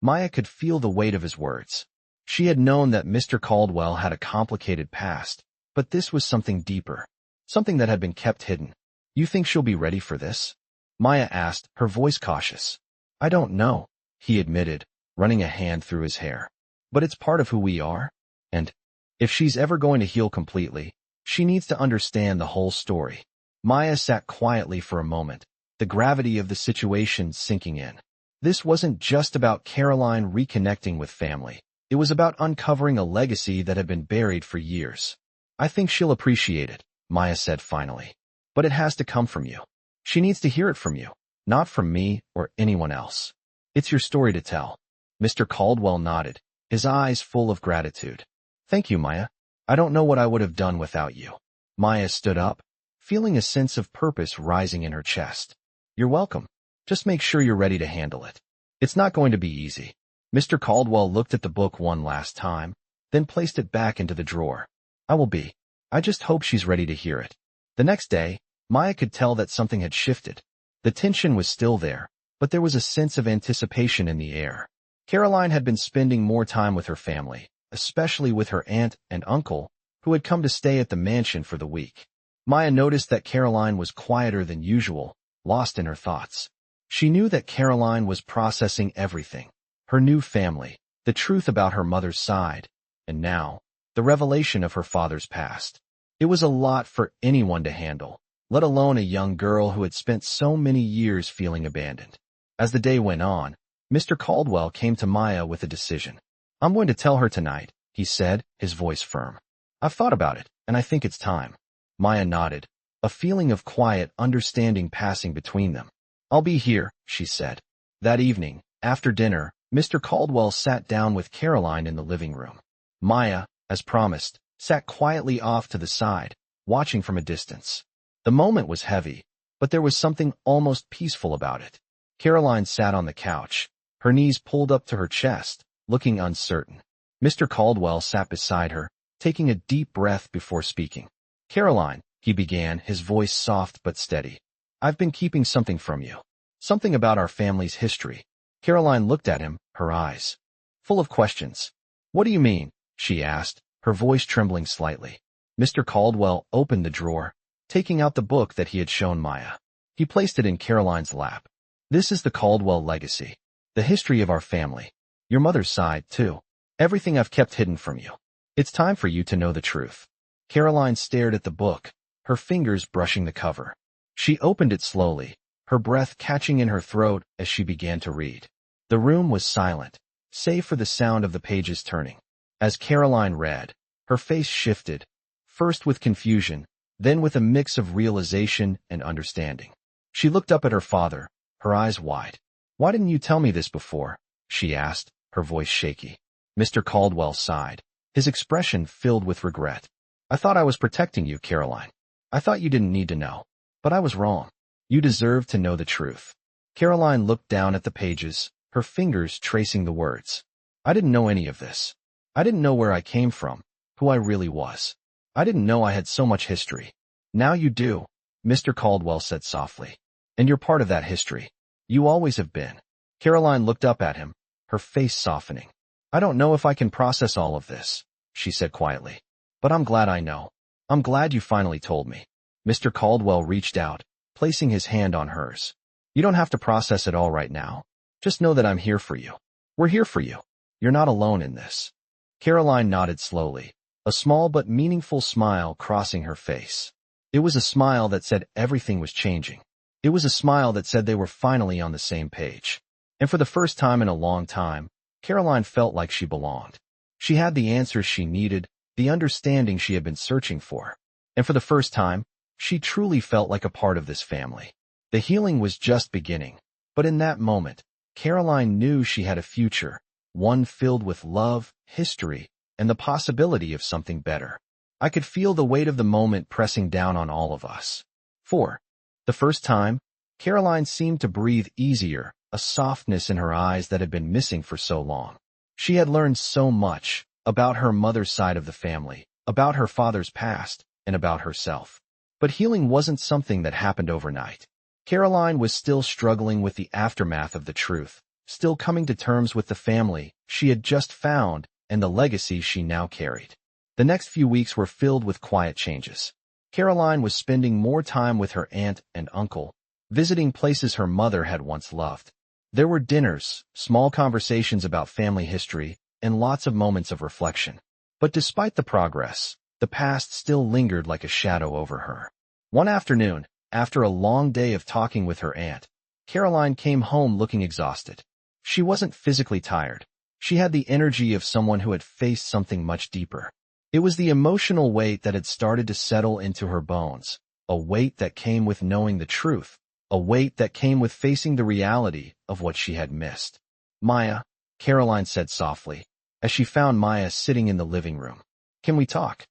Maya could feel the weight of his words. She had known that Mr. Caldwell had a complicated past, but this was something deeper, something that had been kept hidden. "You think she'll be ready for this?" Maya asked, her voice cautious. "I don't know," he admitted, running a hand through his hair. "But it's part of who we are, and if she's ever going to heal completely, she needs to understand the whole story." Maya sat quietly for a moment, the gravity of the situation sinking in. This wasn't just about Caroline reconnecting with family. It was about uncovering a legacy that had been buried for years. "I think she'll appreciate it," Maya said finally. "But it has to come from you. She needs to hear it from you, not from me or anyone else. It's your story to tell." Mr. Caldwell nodded, his eyes full of gratitude. "Thank you, Maya. I don't know what I would have done without you." Maya stood up, feeling a sense of purpose rising in her chest. "You're welcome. Just make sure you're ready to handle it. It's not going to be easy." Mr. Caldwell looked at the book one last time, then placed it back into the drawer. "I will be. I just hope she's ready to hear it." The next day, Maya could tell that something had shifted. The tension was still there, but there was a sense of anticipation in the air. Caroline had been spending more time with her family, especially with her aunt and uncle, who had come to stay at the mansion for the week. Maya noticed that Caroline was quieter than usual, lost in her thoughts. She knew that Caroline was processing everything. Her new family, the truth about her mother's side, and now, the revelation of her father's past. It was a lot for anyone to handle, let alone a young girl who had spent so many years feeling abandoned. As the day went on, Mr. Caldwell came to Maya with a decision. "I'm going to tell her tonight," he said, his voice firm. "I've thought about it, and I think it's time." Maya nodded, a feeling of quiet understanding passing between them. "I'll be here," she said. That evening, after dinner, Mr. Caldwell sat down with Caroline in the living room. Maya, as promised, sat quietly off to the side, watching from a distance. The moment was heavy, but there was something almost peaceful about it. Caroline sat on the couch, her knees pulled up to her chest, looking uncertain. Mr. Caldwell sat beside her, taking a deep breath before speaking. "Caroline," he began, his voice soft but steady. "I've been keeping something from you. Something about our family's history." Caroline looked at him, her eyes full of questions. "What do you mean?" she asked, her voice trembling slightly. Mr. Caldwell opened the drawer, taking out the book that he had shown Maya. He placed it in Caroline's lap. "This is the Caldwell legacy. The history of our family. Your mother's side, too. Everything I've kept hidden from you. It's time for you to know the truth." Caroline stared at the book, her fingers brushing the cover. She opened it slowly, her breath catching in her throat as she began to read. The room was silent, save for the sound of the pages turning. As Caroline read, her face shifted, first with confusion, then with a mix of realization and understanding. She looked up at her father, her eyes wide. "Why didn't you tell me this before?" she asked, her voice shaky. Mr. Caldwell sighed, his expression filled with regret. "I thought I was protecting you, Caroline. I thought you didn't need to know. But I was wrong. You deserve to know the truth." Caroline looked down at the pages, her fingers tracing the words. "I didn't know any of this. I didn't know where I came from, who I really was. I didn't know I had so much history. Now you do," Mr. Caldwell said softly. "And you're part of that history. You always have been." Caroline looked up at him, her face softening. "I don't know if I can process all of this," she said quietly. "But I'm glad I know. I'm glad you finally told me." Mr. Caldwell reached out, placing his hand on hers. "You don't have to process it all right now. Just know that I'm here for you. We're here for you. You're not alone in this." Caroline nodded slowly, a small but meaningful smile crossing her face. It was a smile that said everything was changing. It was a smile that said they were finally on the same page. And for the first time in a long time, Caroline felt like she belonged. She had the answers she needed, the understanding she had been searching for. And for the first time, she truly felt like a part of this family. The healing was just beginning. But in that moment, Caroline knew she had a future, one filled with love, history, and the possibility of something better. I could feel the weight of the moment pressing down on all of us. For the first time, Caroline seemed to breathe easier, a softness in her eyes that had been missing for so long. She had learned so much about her mother's side of the family, about her father's past, and about herself. But healing wasn't something that happened overnight. Caroline was still struggling with the aftermath of the truth, still coming to terms with the family she had just found and the legacy she now carried. The next few weeks were filled with quiet changes. Caroline was spending more time with her aunt and uncle, visiting places her mother had once loved. There were dinners, small conversations about family history, and lots of moments of reflection. But despite the progress, the past still lingered like a shadow over her. One afternoon, after a long day of talking with her aunt, Caroline came home looking exhausted. She wasn't physically tired. She had the energy of someone who had faced something much deeper. It was the emotional weight that had started to settle into her bones, a weight that came with knowing the truth, a weight that came with facing the reality of what she had missed. "Maya," Caroline said softly, as she found Maya sitting in the living room. "Can we talk?"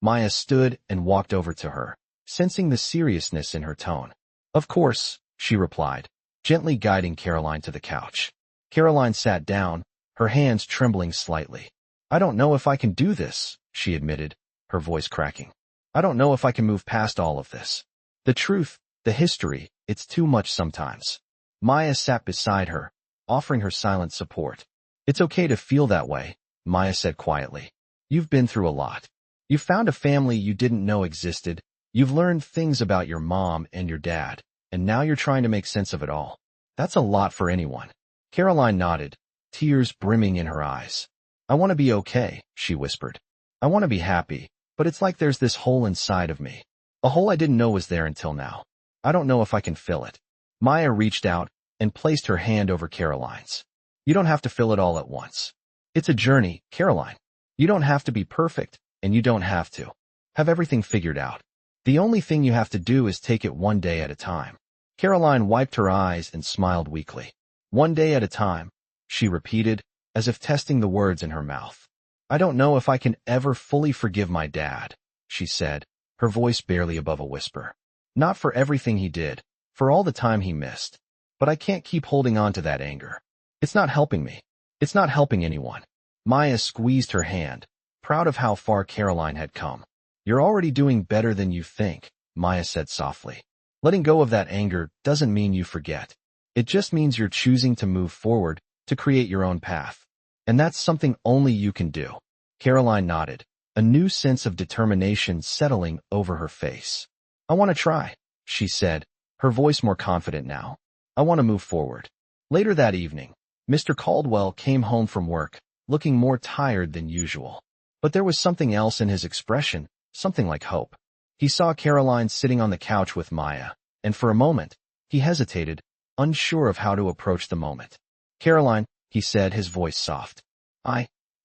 Maya stood and walked over to her, sensing the seriousness in her tone. "Of course," she replied, gently guiding Caroline to the couch. Caroline sat down, her hands trembling slightly. "I don't know if I can do this," she admitted, her voice cracking. "I don't know if I can move past all of this. The truth, the history, it's too much sometimes." Maya sat beside her, offering her silent support. "It's okay to feel that way," Maya said quietly. "You've been through a lot. You've found a family you didn't know existed. You've learned things about your mom and your dad, and now you're trying to make sense of it all. That's a lot for anyone." Caroline nodded, tears brimming in her eyes. I want to be okay, she whispered. I want to be happy, but it's like there's this hole inside of me. A hole I didn't know was there until now. I don't know if I can fill it. Maya reached out and placed her hand over Caroline's. You don't have to fill it all at once. It's a journey, Caroline. You don't have to be perfect, and you don't have to have everything figured out. The only thing you have to do is take it one day at a time. Caroline wiped her eyes and smiled weakly. One day at a time, she repeated, as if testing the words in her mouth. I don't know if I can ever fully forgive my dad, she said, her voice barely above a whisper. Not for everything he did, for all the time he missed. But I can't keep holding on to that anger. It's not helping me. It's not helping anyone. Maya squeezed her hand, proud of how far Caroline had come. You're already doing better than you think, Maya said softly. Letting go of that anger doesn't mean you forget. It just means you're choosing to move forward, to create your own path. And that's something only you can do. Caroline nodded, a new sense of determination settling over her face. I want to try, she said, her voice more confident now. I want to move forward. Later that evening, Mr. Caldwell came home from work, looking more tired than usual. But there was something else in his expression, something like hope. He saw Caroline sitting on the couch with Maya, and for a moment, he hesitated, unsure of how to approach the moment. Caroline, he said, his voice soft.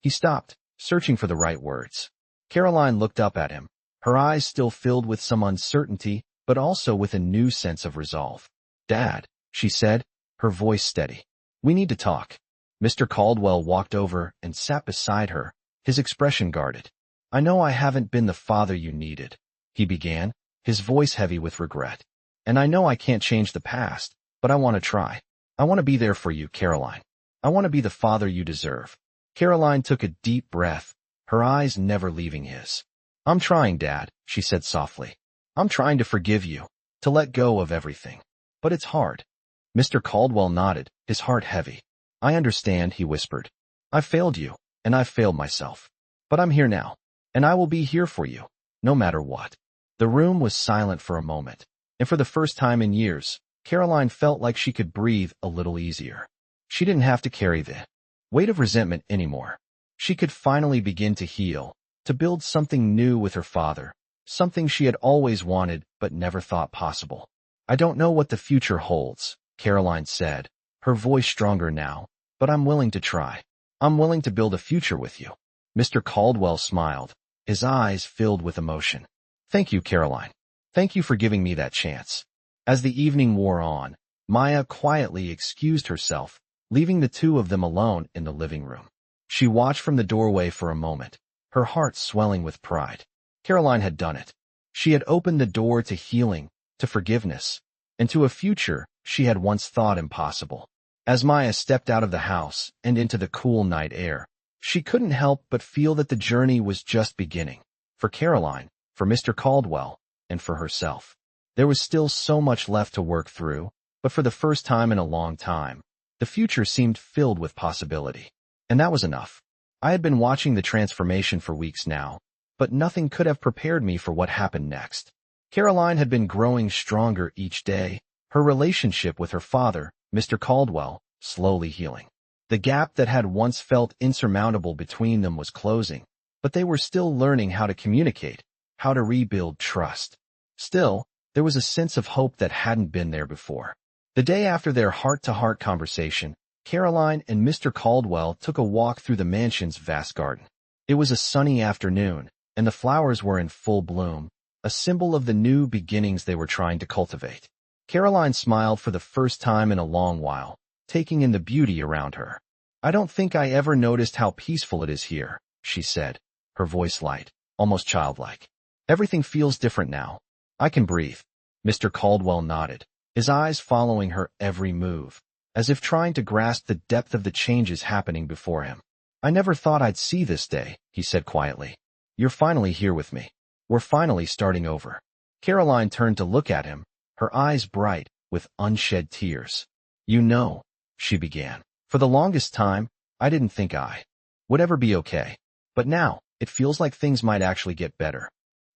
He stopped, searching for the right words. Caroline looked up at him, her eyes still filled with some uncertainty, but also with a new sense of resolve. Dad, she said, her voice steady. We need to talk. Mr. Caldwell walked over and sat beside her, his expression guarded. I know I haven't been the father you needed, he began, his voice heavy with regret. And I know I can't change the past, but I want to try. I want to be there for you, Caroline. I want to be the father you deserve. Caroline took a deep breath, her eyes never leaving his. I'm trying, Dad, she said softly. I'm trying to forgive you, to let go of everything. But it's hard. Mr. Caldwell nodded, his heart heavy. I understand, he whispered. I've failed you, and I've failed myself. But I'm here now, and I will be here for you, no matter what. The room was silent for a moment, and for the first time in years, Caroline felt like she could breathe a little easier. She didn't have to carry the weight of resentment anymore. She could finally begin to heal, to build something new with her father, something she had always wanted but never thought possible. I don't know what the future holds, Caroline said, her voice stronger now, but I'm willing to try. I'm willing to build a future with you. Mr. Caldwell smiled, his eyes filled with emotion. Thank you, Caroline. Thank you for giving me that chance. As the evening wore on, Maya quietly excused herself, leaving the two of them alone in the living room. She watched from the doorway for a moment, her heart swelling with pride. Caroline had done it. She had opened the door to healing, to forgiveness, and to a future she had once thought impossible. As Maya stepped out of the house and into the cool night air, she couldn't help but feel that the journey was just beginning. For Caroline, for Mr. Caldwell, and for herself. There was still so much left to work through, but for the first time in a long time, the future seemed filled with possibility. And that was enough. I had been watching the transformation for weeks now, but nothing could have prepared me for what happened next. Caroline had been growing stronger each day, her relationship with her father, Mr. Caldwell, slowly healing. The gap that had once felt insurmountable between them was closing, but they were still learning how to communicate, how to rebuild trust. Still, there was a sense of hope that hadn't been there before. The day after their heart-to-heart conversation, Caroline and Mr. Caldwell took a walk through the mansion's vast garden. It was a sunny afternoon, and the flowers were in full bloom, a symbol of the new beginnings they were trying to cultivate. Caroline smiled for the first time in a long while, taking in the beauty around her. I don't think I ever noticed how peaceful it is here, she said, her voice light, almost childlike. Everything feels different now. I can breathe. Mr. Caldwell nodded, his eyes following her every move, as if trying to grasp the depth of the changes happening before him. I never thought I'd see this day, he said quietly. You're finally here with me. We're finally starting over. Caroline turned to look at him, her eyes bright with unshed tears. You know, she began. For the longest time, I didn't think I would ever be okay. But now, it feels like things might actually get better.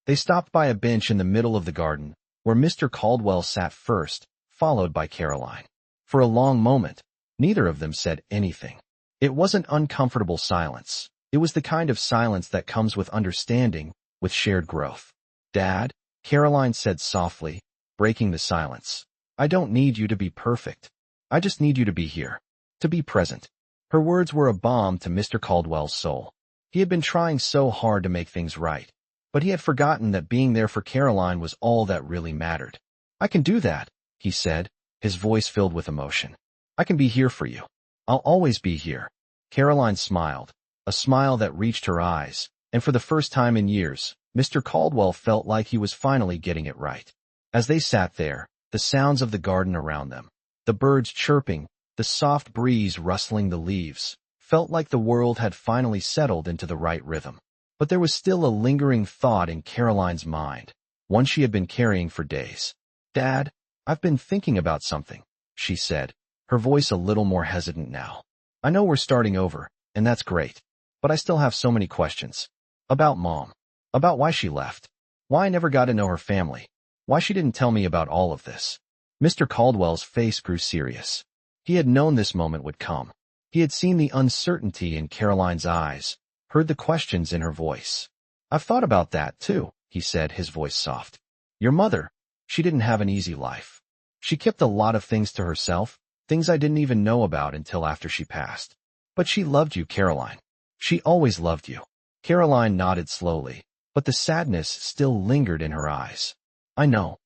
They stopped by a bench in the middle of the garden, where Mr. Caldwell sat first, followed by Caroline. For a long moment, neither of them said anything. It wasn't uncomfortable silence. It was the kind of silence that comes with understanding, with shared growth. "Dad," Caroline said softly, breaking the silence. "I don't need you to be perfect. I just need you to be here. To be present." Her words were a balm to Mr. Caldwell's soul. He had been trying so hard to make things right, but he had forgotten that being there for Caroline was all that really mattered. "I can do that," he said, his voice filled with emotion. "I can be here for you. I'll always be here." Caroline smiled, a smile that reached her eyes, and for the first time in years, Mr. Caldwell felt like he was finally getting it right. As they sat there, the sounds of the garden around them, the birds chirping, the soft breeze rustling the leaves, felt like the world had finally settled into the right rhythm. But there was still a lingering thought in Caroline's mind, one she had been carrying for days. "Dad, I've been thinking about something," she said, her voice a little more hesitant now. "I know we're starting over, and that's great, but I still have so many questions. About Mom. About why she left. Why I never got to know her family. Why she didn't tell me about all of this." Mr. Caldwell's face grew serious. He had known this moment would come. He had seen the uncertainty in Caroline's eyes, heard the questions in her voice. "I've thought about that, too," he said, his voice soft. "Your mother, she didn't have an easy life. She kept a lot of things to herself, things I didn't even know about until after she passed. But she loved you, Caroline. She always loved you." Caroline nodded slowly, but the sadness still lingered in her eyes. I know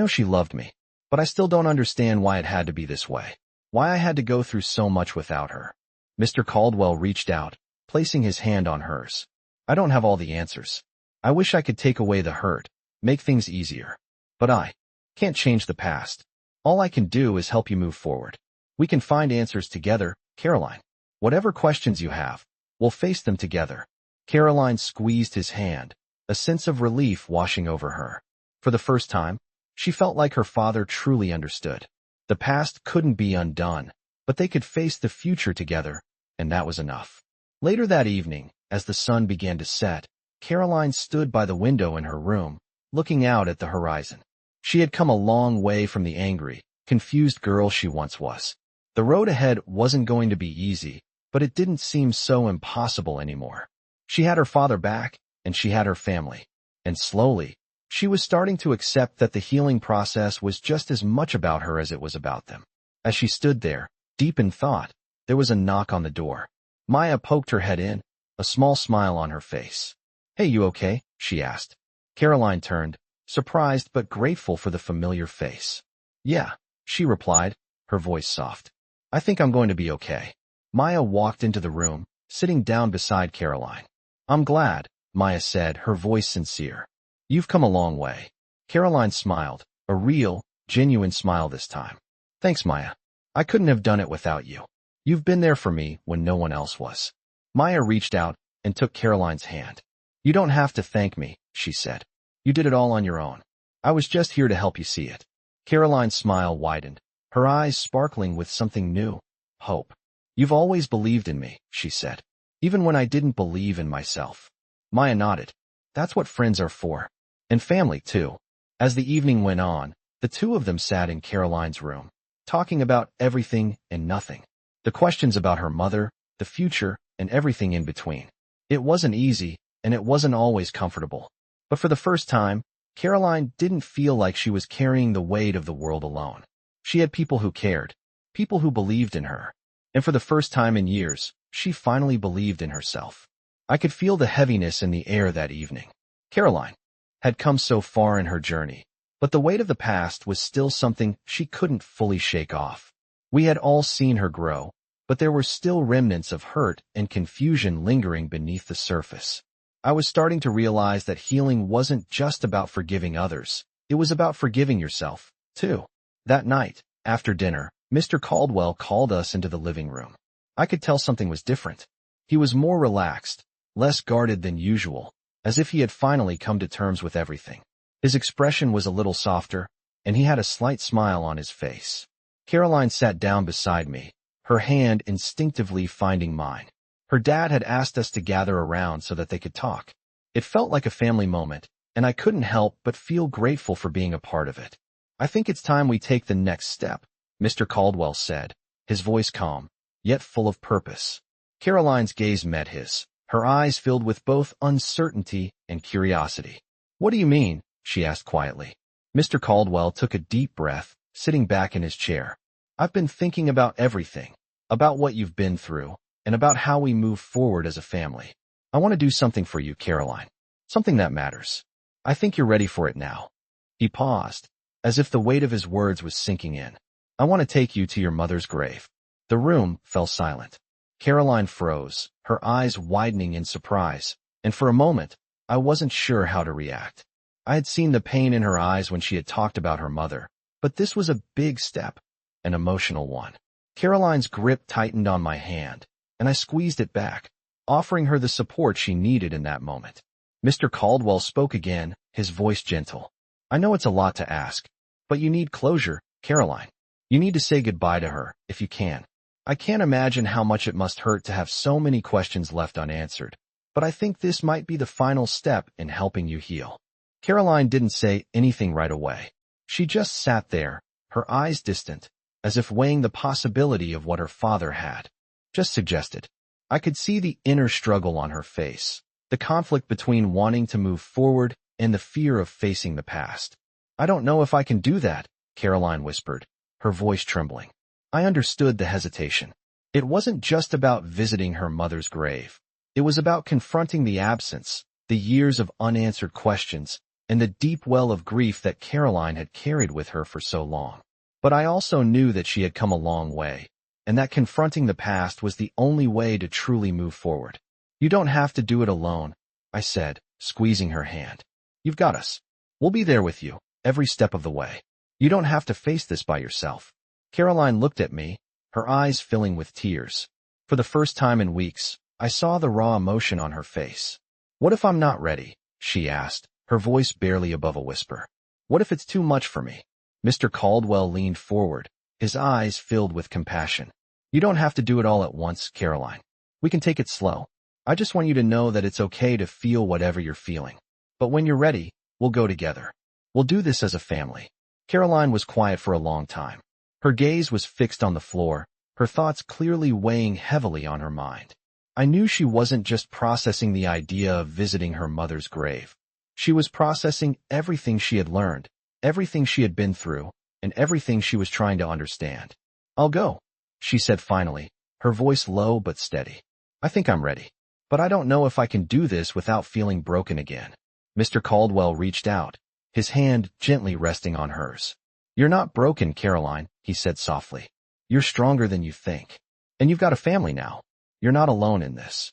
she loved me, but I still don't understand why it had to be this way. Why I had to go through so much without her." Mr. Caldwell reached out, placing his hand on hers. "I don't have all the answers. I wish I could take away the hurt, make things easier. But I can't change the past. All I can do is help you move forward. We can find answers together, Caroline. Whatever questions you have, we'll face them together." Caroline squeezed his hand, a sense of relief washing over her. For the first time, she felt like her father truly understood. The past couldn't be undone, but they could face the future together, and that was enough. Later that evening, as the sun began to set, Caroline stood by the window in her room, looking out at the horizon. She had come a long way from the angry, confused girl she once was. The road ahead wasn't going to be easy, but it didn't seem so impossible anymore. She had her father back, and she had her family. And slowly, she was starting to accept that the healing process was just as much about her as it was about them. As she stood there, deep in thought, there was a knock on the door. Maya poked her head in, a small smile on her face. "Hey, you okay?" she asked. Caroline turned, surprised but grateful for the familiar face. "Yeah," she replied, her voice soft. "I think I'm going to be okay." Maya walked into the room, sitting down beside Caroline. "I'm glad," Maya said, her voice sincere. "You've come a long way." Caroline smiled, a real, genuine smile this time. "Thanks, Maya. I couldn't have done it without you. You've been there for me when no one else was." Maya reached out and took Caroline's hand. "You don't have to thank me," she said. "You did it all on your own. I was just here to help you see it." Caroline's smile widened, her eyes sparkling with something new. "Hope. You've always believed in me," she said, "even when I didn't believe in myself." Maya nodded. "That's what friends are for. And family, too." As the evening went on, the two of them sat in Caroline's room, talking about everything and nothing. The questions about her mother, the future, and everything in between. It wasn't easy, and it wasn't always comfortable. But for the first time, Caroline didn't feel like she was carrying the weight of the world alone. She had people who cared, people who believed in her. And for the first time in years, she finally believed in herself. I could feel the heaviness in the air that evening. Caroline had come so far in her journey, but the weight of the past was still something she couldn't fully shake off. We had all seen her grow, but there were still remnants of hurt and confusion lingering beneath the surface. I was starting to realize that healing wasn't just about forgiving others. It was about forgiving yourself, too. That night, after dinner, Mr. Caldwell called us into the living room. I could tell something was different. He was more relaxed, less guarded than usual, as if he had finally come to terms with everything. His expression was a little softer, and he had a slight smile on his face. Caroline sat down beside me, her hand instinctively finding mine. Her dad had asked us to gather around so that they could talk. It felt like a family moment, and I couldn't help but feel grateful for being a part of it. "I think it's time we take the next step," Mr. Caldwell said, his voice calm, yet full of purpose. Caroline's gaze met his, her eyes filled with both uncertainty and curiosity. "What do you mean?" she asked quietly. Mr. Caldwell took a deep breath, sitting back in his chair. "I've been thinking about everything, about what you've been through, and about how we move forward as a family. I want to do something for you, Caroline. Something that matters. I think you're ready for it now." He paused, as if the weight of his words was sinking in. "I want to take you to your mother's grave." The room fell silent. Caroline froze, her eyes widening in surprise, and for a moment, I wasn't sure how to react. I had seen the pain in her eyes when she had talked about her mother, but this was a big step, an emotional one. Caroline's grip tightened on my hand, and I squeezed it back, offering her the support she needed in that moment. Mr. Caldwell spoke again, his voice gentle. "I know it's a lot to ask, but you need closure, Caroline. You need to say goodbye to her, if you can. I can't imagine how much it must hurt to have so many questions left unanswered, but I think this might be the final step in helping you heal." Caroline didn't say anything right away. She just sat there, her eyes distant, as if weighing the possibility of what her father had just suggested. I could see the inner struggle on her face, the conflict between wanting to move forward and the fear of facing the past. "I don't know if I can do that," Caroline whispered, her voice trembling. I understood the hesitation. It wasn't just about visiting her mother's grave. It was about confronting the absence, the years of unanswered questions, and the deep well of grief that Caroline had carried with her for so long. But I also knew that she had come a long way, and that confronting the past was the only way to truly move forward. "You don't have to do it alone," I said, squeezing her hand. "You've got us. We'll be there with you, every step of the way. You don't have to face this by yourself." Caroline looked at me, her eyes filling with tears. For the first time in weeks, I saw the raw emotion on her face. "What if I'm not ready?" she asked, her voice barely above a whisper. "What if it's too much for me?" Mr. Caldwell leaned forward, his eyes filled with compassion. "You don't have to do it all at once, Caroline. We can take it slow. I just want you to know that it's okay to feel whatever you're feeling. But when you're ready, we'll go together. We'll do this as a family." Caroline was quiet for a long time. Her gaze was fixed on the floor, her thoughts clearly weighing heavily on her mind. I knew she wasn't just processing the idea of visiting her mother's grave. She was processing everything she had learned, everything she had been through, and everything she was trying to understand. "I'll go," she said finally, her voice low but steady. "I think I'm ready. But I don't know if I can do this without feeling broken again." Mr. Caldwell reached out, his hand gently resting on hers. "You're not broken, Caroline," he said softly. "You're stronger than you think. And you've got a family now. You're not alone in this."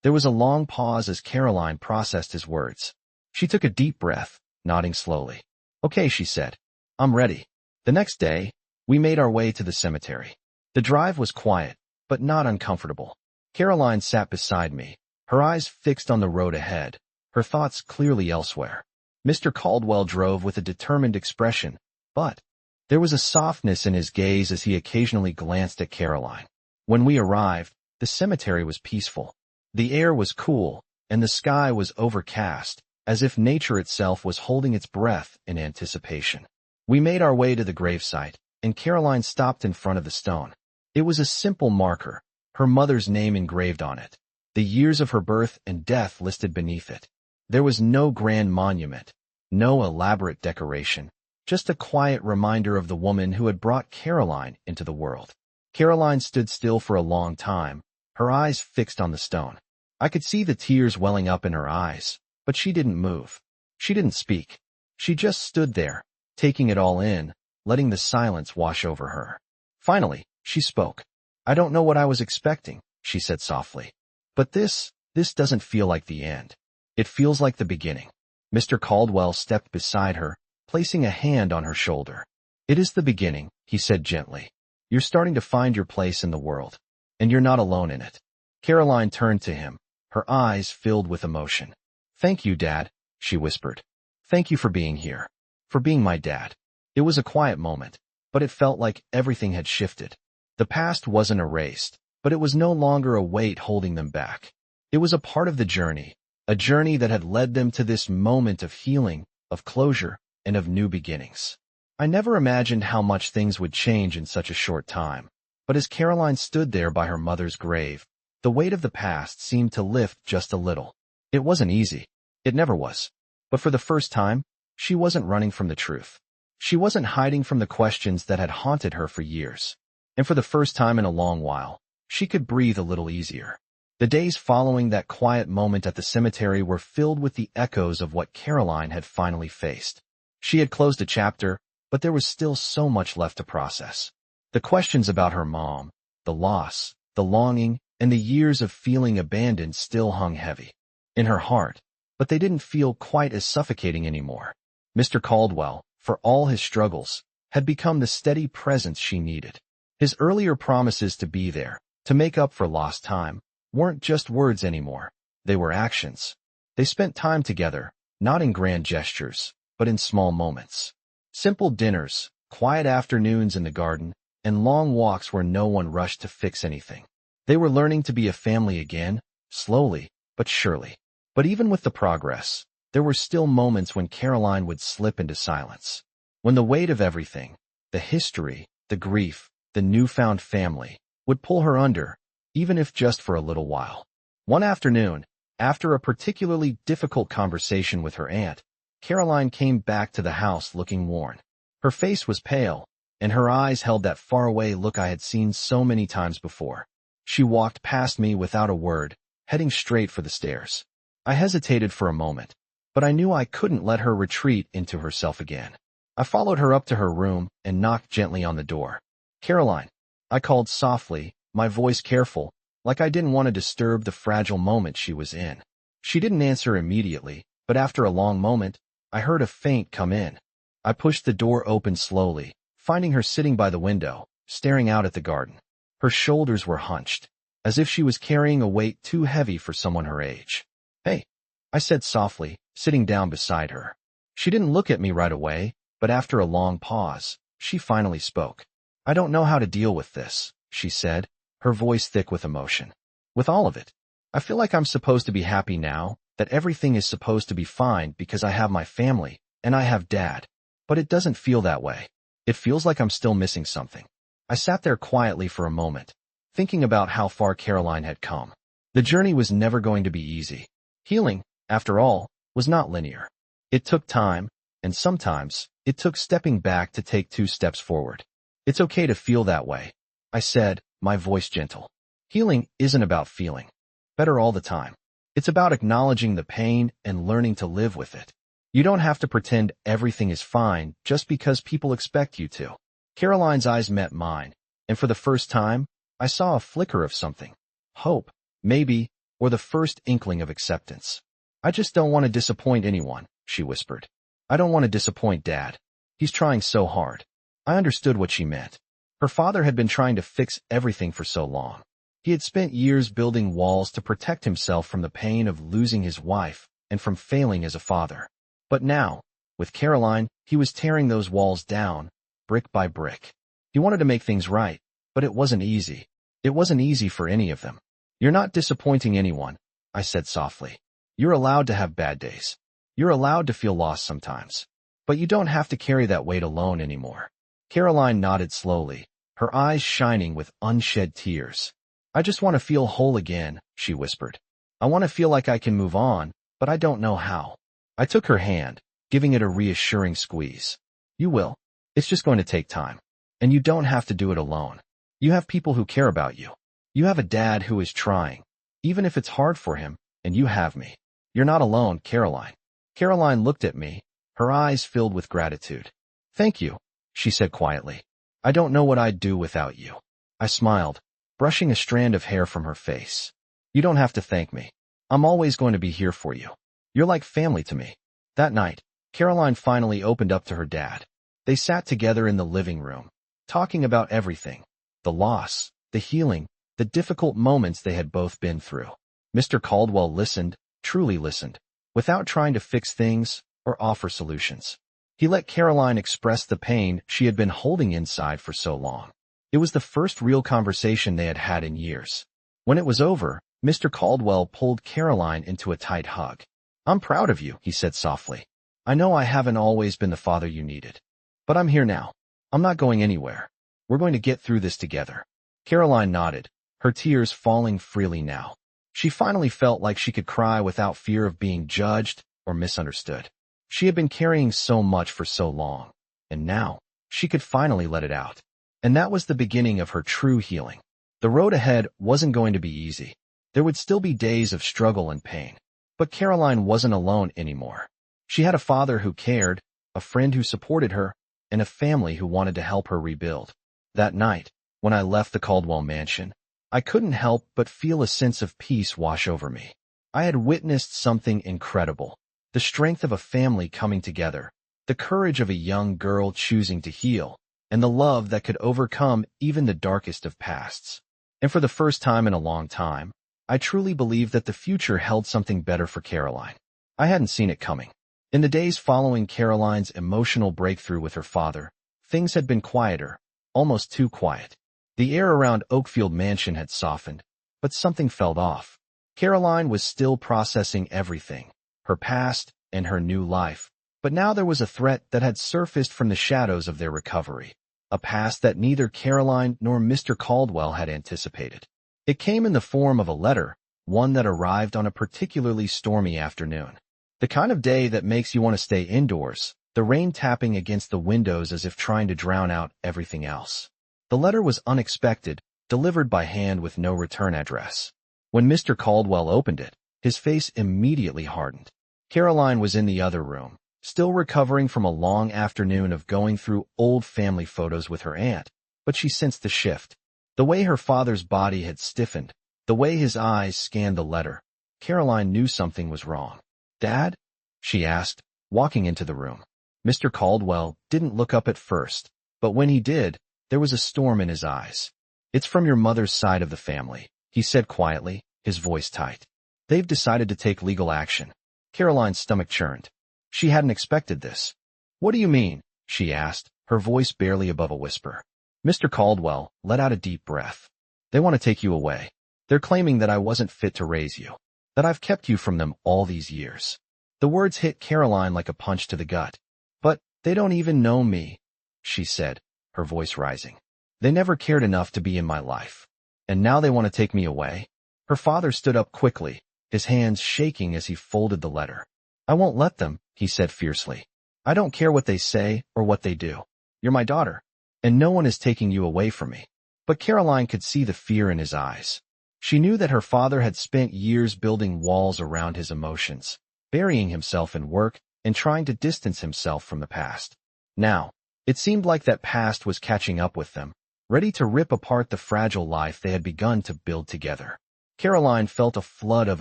There was a long pause as Caroline processed his words. She took a deep breath, nodding slowly. "Okay," she said. "I'm ready." The next day, we made our way to the cemetery. The drive was quiet, but not uncomfortable. Caroline sat beside me, her eyes fixed on the road ahead, her thoughts clearly elsewhere. Mr. Caldwell drove with a determined expression, but there was a softness in his gaze as he occasionally glanced at Caroline. When we arrived, the cemetery was peaceful. The air was cool, and the sky was overcast, as if nature itself was holding its breath in anticipation. We made our way to the gravesite, and Caroline stopped in front of the stone. It was a simple marker, her mother's name engraved on it, the years of her birth and death listed beneath it. There was no grand monument, no elaborate decoration, just a quiet reminder of the woman who had brought Caroline into the world. Caroline stood still for a long time, her eyes fixed on the stone. I could see the tears welling up in her eyes, but she didn't move. She didn't speak. She just stood there, taking it all in, letting the silence wash over her. Finally, she spoke. "I don't know what I was expecting," she said softly. "But this doesn't feel like the end. It feels like the beginning." Mr. Caldwell stepped beside her, placing a hand on her shoulder. "It is the beginning," he said gently. "You're starting to find your place in the world, and you're not alone in it." Caroline turned to him, her eyes filled with emotion. "Thank you, Dad," she whispered. "Thank you for being here, for being my dad." It was a quiet moment, but it felt like everything had shifted. The past wasn't erased, but it was no longer a weight holding them back. It was a part of the journey, a journey that had led them to this moment of healing, of closure, and of new beginnings. I never imagined how much things would change in such a short time, but as Caroline stood there by her mother's grave, The weight of the past seemed to lift just a little. It wasn't easy. It never was. But for the first time, she wasn't running from the truth. She wasn't hiding from the questions that had haunted her for years. And for the first time in a long while, she could breathe a little easier. The days following that quiet moment at the cemetery were filled with the echoes of what Caroline had finally faced. She had closed a chapter, but there was still so much left to process. The questions about her mom, the loss, the longing, and the years of feeling abandoned still hung heavy in her heart, but they didn't feel quite as suffocating anymore. Mr. Caldwell, for all his struggles, had become the steady presence she needed. His earlier promises to be there, to make up for lost time, weren't just words anymore. They were actions. They spent time together, not in grand gestures, but in small moments. Simple dinners, quiet afternoons in the garden, and long walks where no one rushed to fix anything. They were learning to be a family again, slowly, but surely. But even with the progress, there were still moments when Caroline would slip into silence. When the weight of everything, the history, the grief, the newfound family, would pull her under, even if just for a little while. One afternoon, after a particularly difficult conversation with her aunt, Caroline came back to the house looking worn. Her face was pale, and her eyes held that faraway look I had seen so many times before. She walked past me without a word, heading straight for the stairs. I hesitated for a moment, but I knew I couldn't let her retreat into herself again. I followed her up to her room and knocked gently on the door. "Caroline," I called softly, my voice careful, like I didn't want to disturb the fragile moment she was in. She didn't answer immediately, but after a long moment, I heard a faint "come in." I pushed the door open slowly, finding her sitting by the window, staring out at the garden. Her shoulders were hunched, as if she was carrying a weight too heavy for someone her age. "Hey," I said softly, sitting down beside her. She didn't look at me right away, but after a long pause, she finally spoke. "I don't know how to deal with this," she said, her voice thick with emotion. "With all of it. I feel like I'm supposed to be happy now, that everything is supposed to be fine because I have my family, and I have Dad. But it doesn't feel that way. It feels like I'm still missing something." I sat there quietly for a moment, thinking about how far Caroline had come. The journey was never going to be easy. Healing, after all, was not linear. It took time, and sometimes, it took stepping back to take 2 steps forward. "It's okay to feel that way," I said, my voice gentle. "Healing isn't about feeling better all the time. It's about acknowledging the pain and learning to live with it. You don't have to pretend everything is fine just because people expect you to." Caroline's eyes met mine, and for the first time, I saw a flicker of something. Hope, maybe, or the first inkling of acceptance. "I just don't want to disappoint anyone," she whispered. "I don't want to disappoint Dad. He's trying so hard." I understood what she meant. Her father had been trying to fix everything for so long. He had spent years building walls to protect himself from the pain of losing his wife and from failing as a father. But now, with Caroline, he was tearing those walls down, brick by brick. He wanted to make things right, but it wasn't easy. It wasn't easy for any of them. "You're not disappointing anyone," I said softly. "You're allowed to have bad days. You're allowed to feel lost sometimes. But you don't have to carry that weight alone anymore." Caroline nodded slowly, her eyes shining with unshed tears. "I just want to feel whole again," she whispered. "I want to feel like I can move on, but I don't know how." I took her hand, giving it a reassuring squeeze. "You will. It's just going to take time. And you don't have to do it alone. You have people who care about you. You have a dad who is trying, even if it's hard for him, and you have me. You're not alone, Caroline." Caroline looked at me, her eyes filled with gratitude. "Thank you," she said quietly. "I don't know what I'd do without you." I smiled, brushing a strand of hair from her face. "You don't have to thank me. I'm always going to be here for you. You're like family to me." That night, Caroline finally opened up to her dad. They sat together in the living room, talking about everything. The loss, the healing, the difficult moments they had both been through. Mr. Caldwell listened, truly listened, without trying to fix things or offer solutions. He let Caroline express the pain she had been holding inside for so long. It was the first real conversation they had had in years. When it was over, Mr. Caldwell pulled Caroline into a tight hug. "I'm proud of you," he said softly. "I know I haven't always been the father you needed. But I'm here now. I'm not going anywhere. We're going to get through this together." Caroline nodded, her tears falling freely now. She finally felt like she could cry without fear of being judged or misunderstood. She had been carrying so much for so long, and now she could finally let it out. And that was the beginning of her true healing. The road ahead wasn't going to be easy. There would still be days of struggle and pain. But Caroline wasn't alone anymore. She had a father who cared, a friend who supported her, and a family who wanted to help her rebuild. That night, when I left the Caldwell mansion, I couldn't help but feel a sense of peace wash over me. I had witnessed something incredible. The strength of a family coming together, the courage of a young girl choosing to heal, and the love that could overcome even the darkest of pasts. And for the first time in a long time, I truly believed that the future held something better for Caroline. I hadn't seen it coming. In the days following Caroline's emotional breakthrough with her father, things had been quieter, almost too quiet. The air around Oakfield Mansion had softened, but something felt off. Caroline was still processing everything, her past and her new life, but now there was a threat that had surfaced from the shadows of their recovery, a past that neither Caroline nor Mr. Caldwell had anticipated. It came in the form of a letter, one that arrived on a particularly stormy afternoon. The kind of day that makes you want to stay indoors, the rain tapping against the windows as if trying to drown out everything else. The letter was unexpected, delivered by hand with no return address. When Mr. Caldwell opened it, his face immediately hardened. Caroline was in the other room, still recovering from a long afternoon of going through old family photos with her aunt, but she sensed the shift. The way her father's body had stiffened, the way his eyes scanned the letter, Caroline knew something was wrong. "Dad?" she asked, walking into the room. Mr. Caldwell didn't look up at first, but when he did, there was a storm in his eyes. "It's from your mother's side of the family," he said quietly, his voice tight. "They've decided to take legal action." Caroline's stomach churned. She hadn't expected this. "What do you mean?" she asked, her voice barely above a whisper. Mr. Caldwell let out a deep breath. "They want to take you away. They're claiming that I wasn't fit to raise you, that I've kept you from them all these years." The words hit Caroline like a punch to the gut. "But they don't even know me," she said, her voice rising. "They never cared enough to be in my life. And now they want to take me away?" Her father stood up quickly, his hands shaking as he folded the letter. "I won't let them," he said fiercely. "I don't care what they say or what they do. You're my daughter, and no one is taking you away from me." But Caroline could see the fear in his eyes. She knew that her father had spent years building walls around his emotions, burying himself in work and trying to distance himself from the past. Now, it seemed like that past was catching up with them, ready to rip apart the fragile life they had begun to build together. Caroline felt a flood of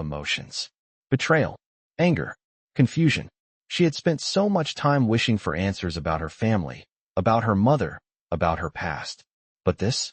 emotions. Betrayal, anger, confusion. She had spent so much time wishing for answers about her family, about her mother, about her past. But this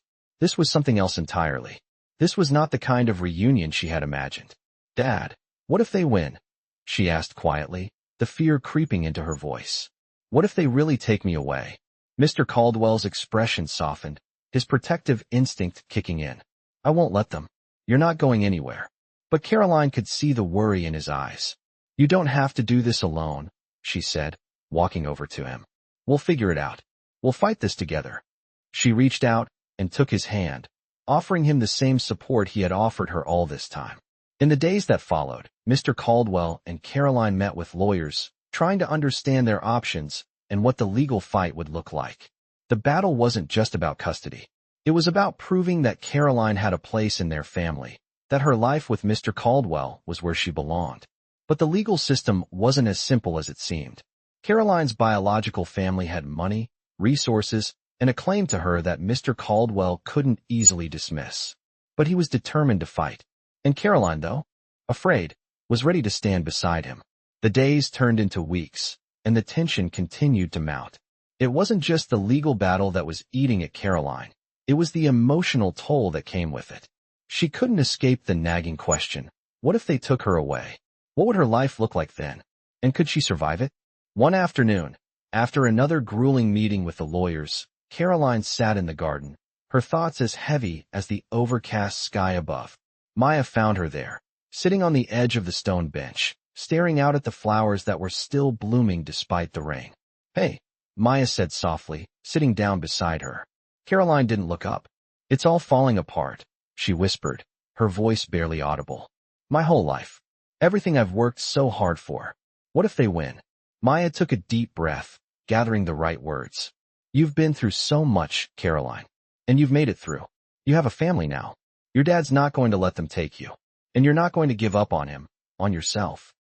was something else entirely. This was not the kind of reunion she had imagined. "Dad, what if they win?" she asked quietly, the fear creeping into her voice. "What if they really take me away?" Mr. Caldwell's expression softened, his protective instinct kicking in. "I won't let them. You're not going anywhere." But Caroline could see the worry in his eyes. "You don't have to do this alone," she said, walking over to him. "We'll figure it out. We'll fight this together." She reached out and took his hand, offering him the same support he had offered her all this time. In the days that followed, Mr. Caldwell and Caroline met with lawyers, trying to understand their options and what the legal fight would look like. The battle wasn't just about custody. It was about proving that Caroline had a place in their family, that her life with Mr. Caldwell was where she belonged. But the legal system wasn't as simple as it seemed. Caroline's biological family had money, resources, and a claim to her that Mr. Caldwell couldn't easily dismiss. But he was determined to fight. And Caroline, though, afraid, was ready to stand beside him. The days turned into weeks, and the tension continued to mount. It wasn't just the legal battle that was eating at Caroline. It was the emotional toll that came with it. She couldn't escape the nagging question, what if they took her away? What would her life look like then? And could she survive it? One afternoon, after another grueling meeting with the lawyers, Caroline sat in the garden, her thoughts as heavy as the overcast sky above. Maya found her there, sitting on the edge of the stone bench, staring out at the flowers that were still blooming despite the rain. "Hey," Maya said softly, sitting down beside her. Caroline didn't look up. "It's all falling apart," she whispered, her voice barely audible. My whole life. Everything I've worked so hard for. What if they win? Maya took a deep breath, gathering the right words. You've been through so much, Caroline. And you've made it through. You have a family now. Your dad's not going to let them take you. And you're not going to give up on him, on yourself.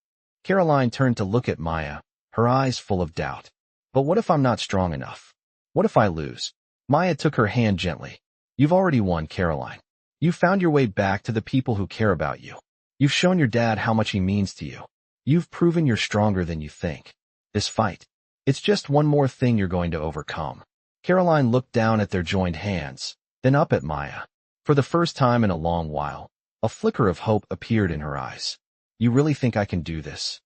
Caroline turned to look at Maya, her eyes full of doubt. But what if I'm not strong enough? What if I lose? Maya took her hand gently. You've already won, Caroline. You've found your way back to the people who care about you. You've shown your dad how much he means to you. You've proven you're stronger than you think. This fight, it's just one more thing you're going to overcome. Caroline looked down at their joined hands, then up at Maya. For the first time in a long while, a flicker of hope appeared in her eyes. You really think I can do this?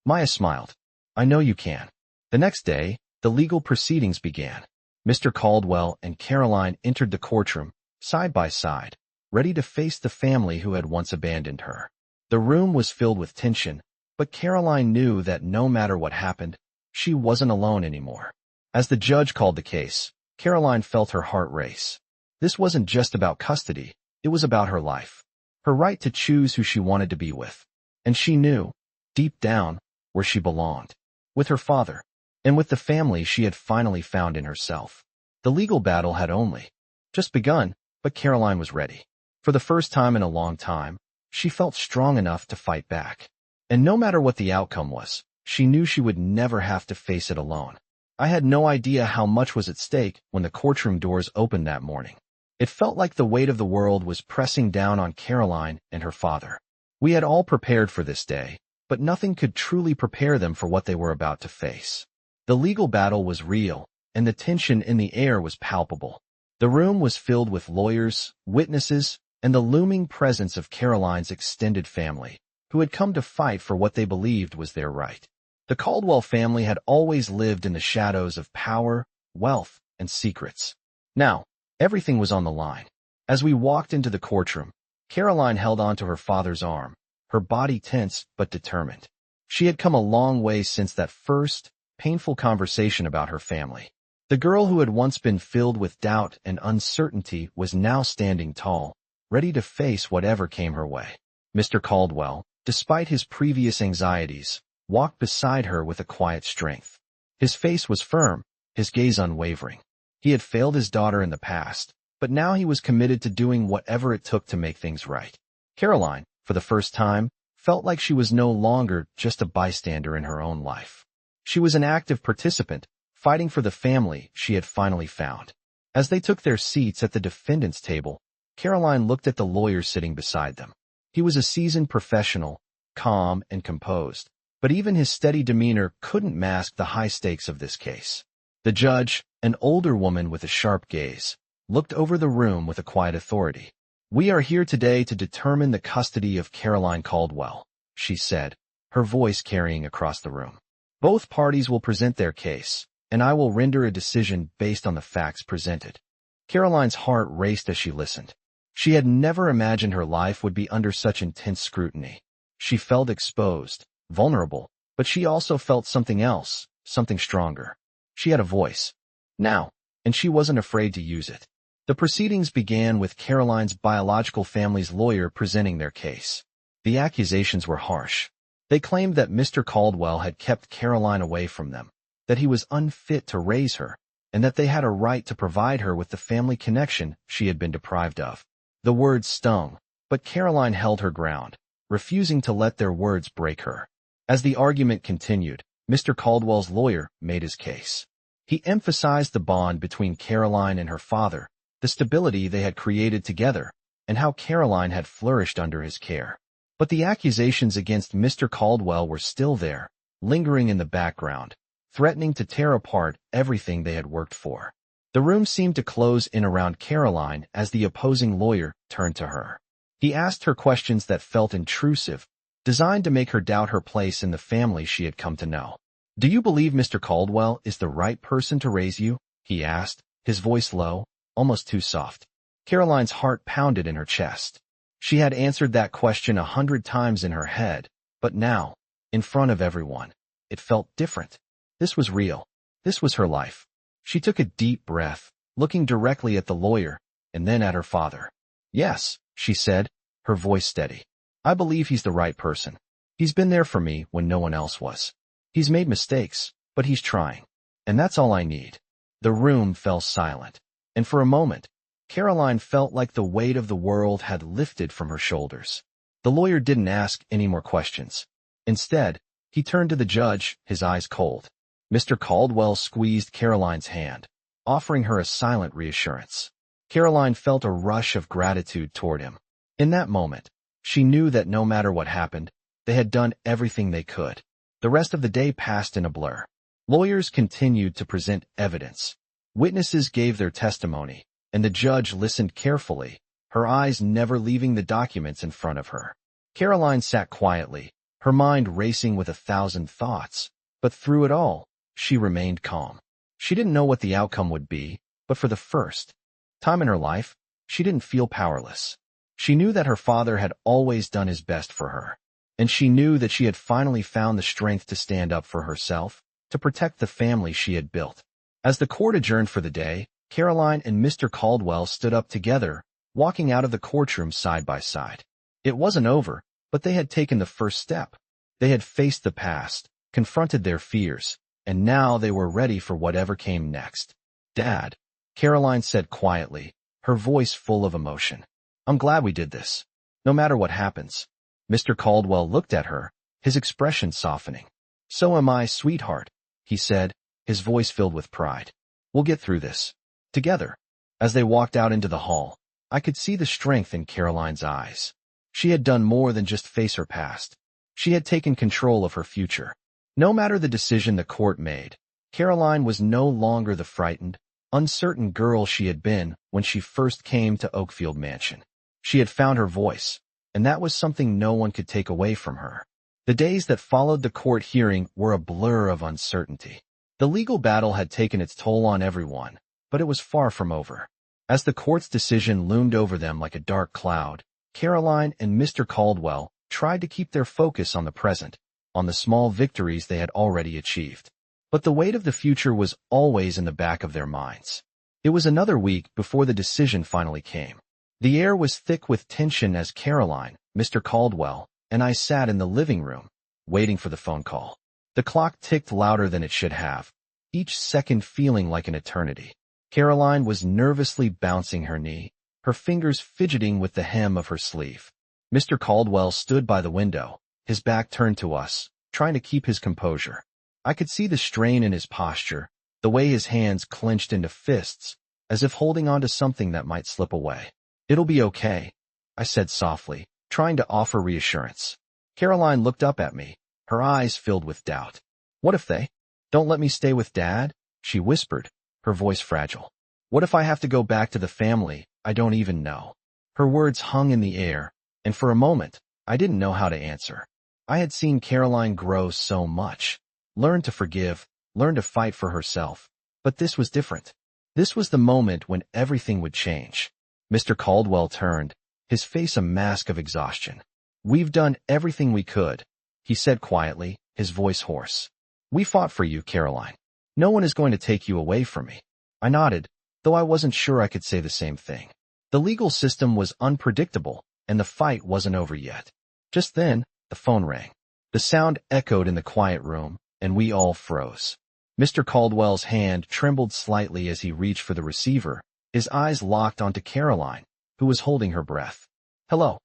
Maya smiled. I know you can. The next day, the legal proceedings began. Mr. Caldwell and Caroline entered the courtroom, side by side, ready to face the family who had once abandoned her. The room was filled with tension, but Caroline knew that no matter what happened, she wasn't alone anymore. As the judge called the case, Caroline felt her heart race. This wasn't just about custody, it was about her life, her right to choose who she wanted to be with. And she knew, deep down, where she belonged, with her father, and with the family she had finally found in herself. The legal battle had only just begun, but Caroline was ready. For the first time in a long time, she felt strong enough to fight back. And no matter what the outcome was, she knew she would never have to face it alone. I had no idea how much was at stake when the courtroom doors opened that morning. It felt like the weight of the world was pressing down on Caroline and her father. We had all prepared for this day, but nothing could truly prepare them for what they were about to face. The legal battle was real, and the tension in the air was palpable. The room was filled with lawyers, witnesses, and the looming presence of Caroline's extended family, who had come to fight for what they believed was their right. The Caldwell family had always lived in the shadows of power, wealth, and secrets. Now, everything was on the line. As we walked into the courtroom, Caroline held onto her father's arm, her body tense but determined. She had come a long way since that first, painful conversation about her family. The girl who had once been filled with doubt and uncertainty was now standing tall, ready to face whatever came her way. Mr. Caldwell, despite his previous anxieties, walked beside her with a quiet strength. His face was firm, his gaze unwavering. He had failed his daughter in the past, but now he was committed to doing whatever it took to make things right. Caroline, for the first time, felt like she was no longer just a bystander in her own life. She was an active participant, fighting for the family she had finally found. As they took their seats at the defendant's table, Caroline looked at the lawyer sitting beside them. He was a seasoned professional, calm and composed, but even his steady demeanor couldn't mask the high stakes of this case. The judge, an older woman with a sharp gaze, looked over the room with a quiet authority. We are here today to determine the custody of Caroline Caldwell, she said, her voice carrying across the room. Both parties will present their case, and I will render a decision based on the facts presented. Caroline's heart raced as she listened. She had never imagined her life would be under such intense scrutiny. She felt exposed, vulnerable, but she also felt something else, something stronger. She had a voice. Now, and she wasn't afraid to use it. The proceedings began with Caroline's biological family's lawyer presenting their case. The accusations were harsh. They claimed that Mr. Caldwell had kept Caroline away from them, that he was unfit to raise her, and that they had a right to provide her with the family connection she had been deprived of. The words stung, but Caroline held her ground, refusing to let their words break her. As the argument continued, Mr. Caldwell's lawyer made his case. He emphasized the bond between Caroline and her father, the stability they had created together, and how Caroline had flourished under his care. But the accusations against Mr. Caldwell were still there, lingering in the background, threatening to tear apart everything they had worked for. The room seemed to close in around Caroline as the opposing lawyer turned to her. He asked her questions that felt intrusive, designed to make her doubt her place in the family she had come to know. Do you believe Mr. Caldwell is the right person to raise you? He asked, his voice low, almost too soft. Caroline's heart pounded in her chest. She had answered that question 100 times in her head, but now, in front of everyone, it felt different. This was real. This was her life. She took a deep breath, looking directly at the lawyer, and then at her father. Yes, she said, her voice steady. I believe he's the right person. He's been there for me when no one else was. He's made mistakes, but he's trying. And that's all I need. The room fell silent. And for a moment, Caroline felt like the weight of the world had lifted from her shoulders. The lawyer didn't ask any more questions. Instead, he turned to the judge, his eyes cold. Mr. Caldwell squeezed Caroline's hand, offering her a silent reassurance. Caroline felt a rush of gratitude toward him. In that moment, she knew that no matter what happened, they had done everything they could. The rest of the day passed in a blur. Lawyers continued to present evidence. Witnesses gave their testimony, and the judge listened carefully, her eyes never leaving the documents in front of her. Caroline sat quietly, her mind racing with 1,000 thoughts, but through it all, she remained calm. She didn't know what the outcome would be, but for the first time in her life, she didn't feel powerless. She knew that her father had always done his best for her, and she knew that she had finally found the strength to stand up for herself, to protect the family she had built. As the court adjourned for the day, Caroline and Mr. Caldwell stood up together, walking out of the courtroom side by side. It wasn't over, but they had taken the first step. They had faced the past, confronted their fears, and now they were ready for whatever came next. Dad, Caroline said quietly, her voice full of emotion. I'm glad we did this. No matter what happens. Mr. Caldwell looked at her, his expression softening. So am I, sweetheart, he said, his voice filled with pride. We'll get through this. Together. As they walked out into the hall, I could see the strength in Caroline's eyes. She had done more than just face her past. She had taken control of her future. No matter the decision the court made, Caroline was no longer the frightened, uncertain girl she had been when she first came to Oakfield Mansion. She had found her voice, and that was something no one could take away from her. The days that followed the court hearing were a blur of uncertainty. The legal battle had taken its toll on everyone, but it was far from over. As the court's decision loomed over them like a dark cloud, Caroline and Mr. Caldwell tried to keep their focus on the present, on the small victories they had already achieved. But the weight of the future was always in the back of their minds. It was another week before the decision finally came. The air was thick with tension as Caroline, Mr. Caldwell, and I sat in the living room, waiting for the phone call. The clock ticked louder than it should have, each second feeling like an eternity. Caroline was nervously bouncing her knee, her fingers fidgeting with the hem of her sleeve. Mr. Caldwell stood by the window, his back turned to us, trying to keep his composure. I could see the strain in his posture, the way his hands clenched into fists, as if holding on to something that might slip away. It'll be okay, I said softly, trying to offer reassurance. Caroline looked up at me, her eyes filled with doubt. What if they don't let me stay with Dad? She whispered, her voice fragile. What if I have to go back to the family I don't even know? Her words hung in the air, and for a moment, I didn't know how to answer. I had seen Caroline grow so much, learn to forgive, learn to fight for herself. But this was different. This was the moment when everything would change. Mr. Caldwell turned, his face a mask of exhaustion. We've done everything we could, he said quietly, his voice hoarse. We fought for you, Caroline. No one is going to take you away from me. I nodded, though I wasn't sure I could say the same thing. The legal system was unpredictable, and the fight wasn't over yet. Just then, the phone rang. The sound echoed in the quiet room, and we all froze. Mr. Caldwell's hand trembled slightly as he reached for the receiver, his eyes locked onto Caroline, who was holding her breath. Hello.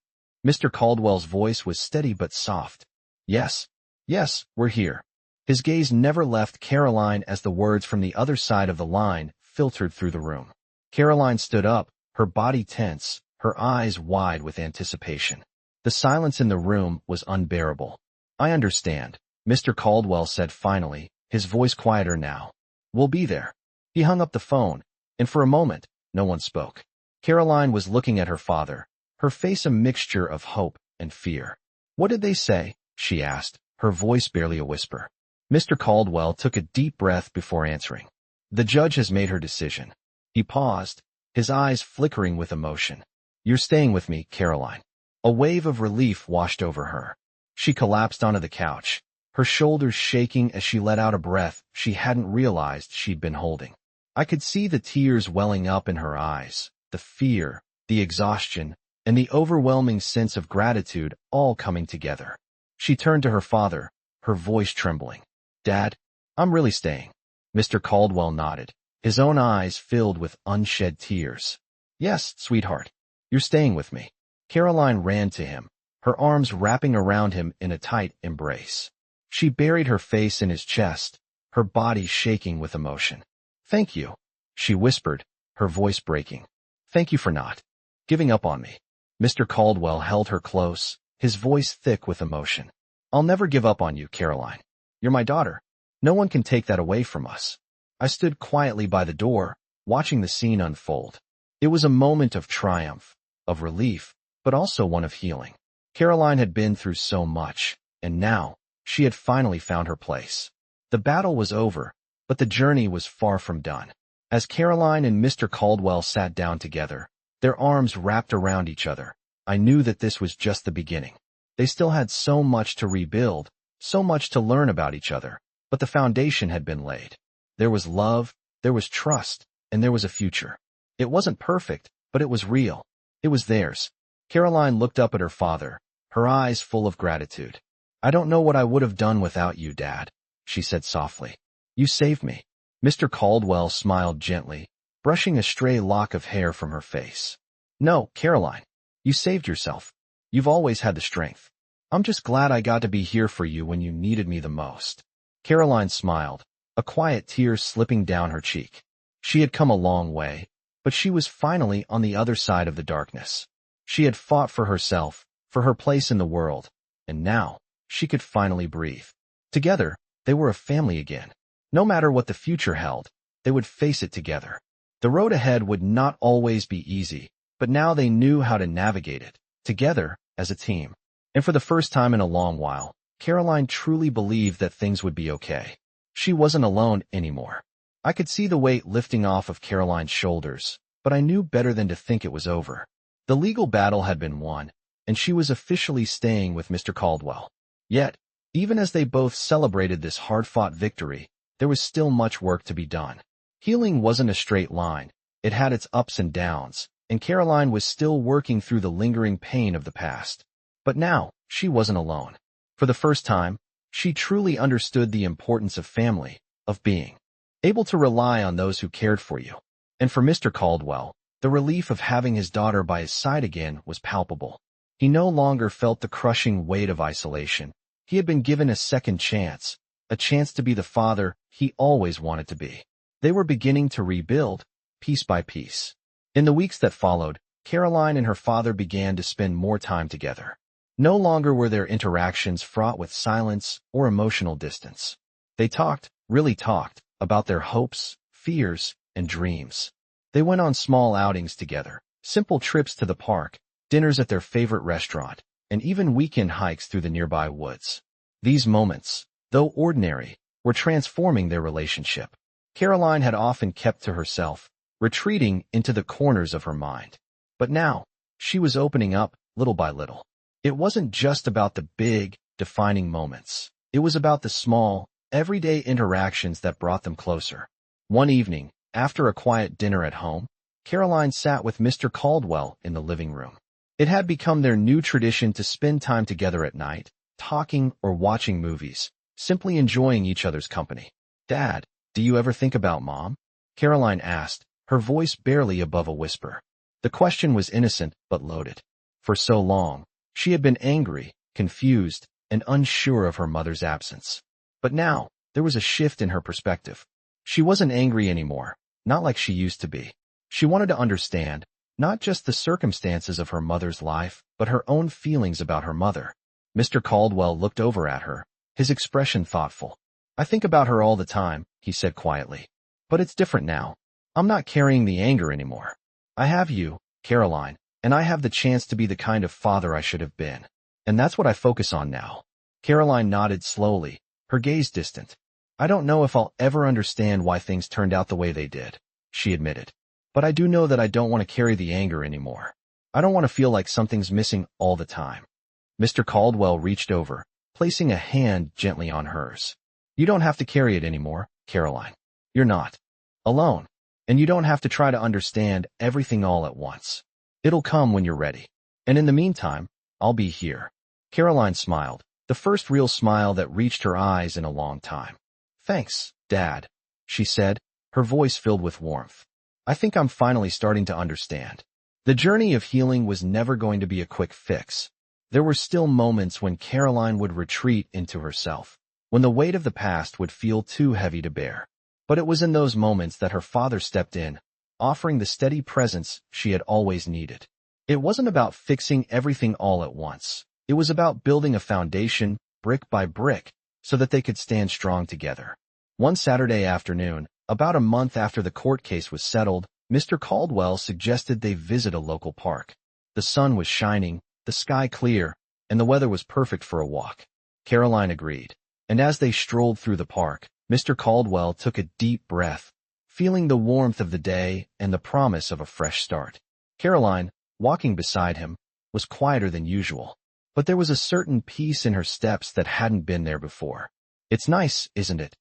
Mr. Caldwell's voice was steady but soft. Yes, we're here. His gaze never left Caroline as the words from the other side of the line filtered through the room. Caroline stood up, her body tense, her eyes wide with anticipation. The silence in the room was unbearable. I understand, Mr. Caldwell said finally, his voice quieter now. We'll be there. He hung up the phone, and for a moment, no one spoke. Caroline was looking at her father, her face a mixture of hope and fear. What did they say? She asked, her voice barely a whisper. Mr. Caldwell took a deep breath before answering. The judge has made her decision. He paused, his eyes flickering with emotion. You're staying with me, Caroline. A wave of relief washed over her. She collapsed onto the couch, her shoulders shaking as she let out a breath she hadn't realized she'd been holding. I could see the tears welling up in her eyes, the fear, the exhaustion, and the overwhelming sense of gratitude all coming together. She turned to her father, her voice trembling. "Dad, I'm really staying." Mr. Caldwell nodded, his own eyes filled with unshed tears. "Yes, sweetheart, you're staying with me." Caroline ran to him, her arms wrapping around him in a tight embrace. She buried her face in his chest, her body shaking with emotion. "Thank you," she whispered, her voice breaking. "Thank you for not giving up on me." Mr. Caldwell held her close, his voice thick with emotion. "I'll never give up on you, Caroline. You're my daughter. No one can take that away from us." I stood quietly by the door, watching the scene unfold. It was a moment of triumph, of relief, but also one of healing. Caroline had been through so much, and now, she had finally found her place. The battle was over, but the journey was far from done. As Caroline and Mr. Caldwell sat down together, their arms wrapped around each other, I knew that this was just the beginning. They still had so much to rebuild, so much to learn about each other, but the foundation had been laid. There was love, there was trust, and there was a future. It wasn't perfect, but it was real. It was theirs. Caroline looked up at her father, her eyes full of gratitude. "I don't know what I would have done without you, Dad," she said softly. "You saved me." Mr. Caldwell smiled gently, brushing a stray lock of hair from her face. "No, Caroline, you saved yourself. You've always had the strength. I'm just glad I got to be here for you when you needed me the most." Caroline smiled, a quiet tear slipping down her cheek. She had come a long way, but she was finally on the other side of the darkness. She had fought for herself, for her place in the world, and now she could finally breathe. Together, they were a family again. No matter what the future held, they would face it together. The road ahead would not always be easy, but now they knew how to navigate it, together, as a team. And for the first time in a long while, Caroline truly believed that things would be okay. She wasn't alone anymore. I could see the weight lifting off of Caroline's shoulders, but I knew better than to think it was over. The legal battle had been won, and she was officially staying with Mr. Caldwell. Yet, even as they both celebrated this hard-fought victory, there was still much work to be done. Healing wasn't a straight line. It had its ups and downs, and Caroline was still working through the lingering pain of the past. But now, she wasn't alone. For the first time, she truly understood the importance of family, of being able to rely on those who cared for you. And for Mr. Caldwell, the relief of having his daughter by his side again was palpable. He no longer felt the crushing weight of isolation. He had been given a second chance, a chance to be the father he always wanted to be. They were beginning to rebuild, piece by piece. In the weeks that followed, Caroline and her father began to spend more time together. No longer were their interactions fraught with silence or emotional distance. They talked, really talked, about their hopes, fears, and dreams. They went on small outings together, simple trips to the park, dinners at their favorite restaurant, and even weekend hikes through the nearby woods. These moments, though ordinary, were transforming their relationship. Caroline had often kept to herself, retreating into the corners of her mind. But now, she was opening up, little by little. It wasn't just about the big, defining moments. It was about the small, everyday interactions that brought them closer. One evening, after a quiet dinner at home, Caroline sat with Mr. Caldwell in the living room. It had become their new tradition to spend time together at night, talking or watching movies, simply enjoying each other's company. "Dad, do you ever think about Mom?" Caroline asked, her voice barely above a whisper. The question was innocent but loaded. For so long, she had been angry, confused, and unsure of her mother's absence. But now, there was a shift in her perspective. She wasn't angry anymore, not like she used to be. She wanted to understand, not just the circumstances of her mother's life, but her own feelings about her mother. Mr. Caldwell looked over at her, his expression thoughtful. "I think about her all the time," he said quietly. "But it's different now. I'm not carrying the anger anymore. I have you, Caroline, and I have the chance to be the kind of father I should have been. And that's what I focus on now." Caroline nodded slowly, her gaze distant. "I don't know if I'll ever understand why things turned out the way they did," she admitted. "But I do know that I don't want to carry the anger anymore. I don't want to feel like something's missing all the time." Mr. Caldwell reached over, placing a hand gently on hers. "You don't have to carry it anymore, Caroline. You're not alone. And you don't have to try to understand everything all at once. It'll come when you're ready." And in the meantime, I'll be here. Caroline smiled, the first real smile that reached her eyes in a long time. Thanks, Dad, she said, her voice filled with warmth. I think I'm finally starting to understand. The journey of healing was never going to be a quick fix. There were still moments when Caroline would retreat into herself, when the weight of the past would feel too heavy to bear. But it was in those moments that her father stepped in, offering the steady presence she had always needed. It wasn't about fixing everything all at once. It was about building a foundation, brick by brick, so that they could stand strong together. One Saturday afternoon, about a month after the court case was settled, Mr. Caldwell suggested they visit a local park. The sun was shining, the sky clear, and the weather was perfect for a walk. Caroline agreed, and as they strolled through the park, Mr. Caldwell took a deep breath, feeling the warmth of the day and the promise of a fresh start. Caroline, walking beside him, was quieter than usual, but there was a certain peace in her steps that hadn't been there before. It's nice, isn't it?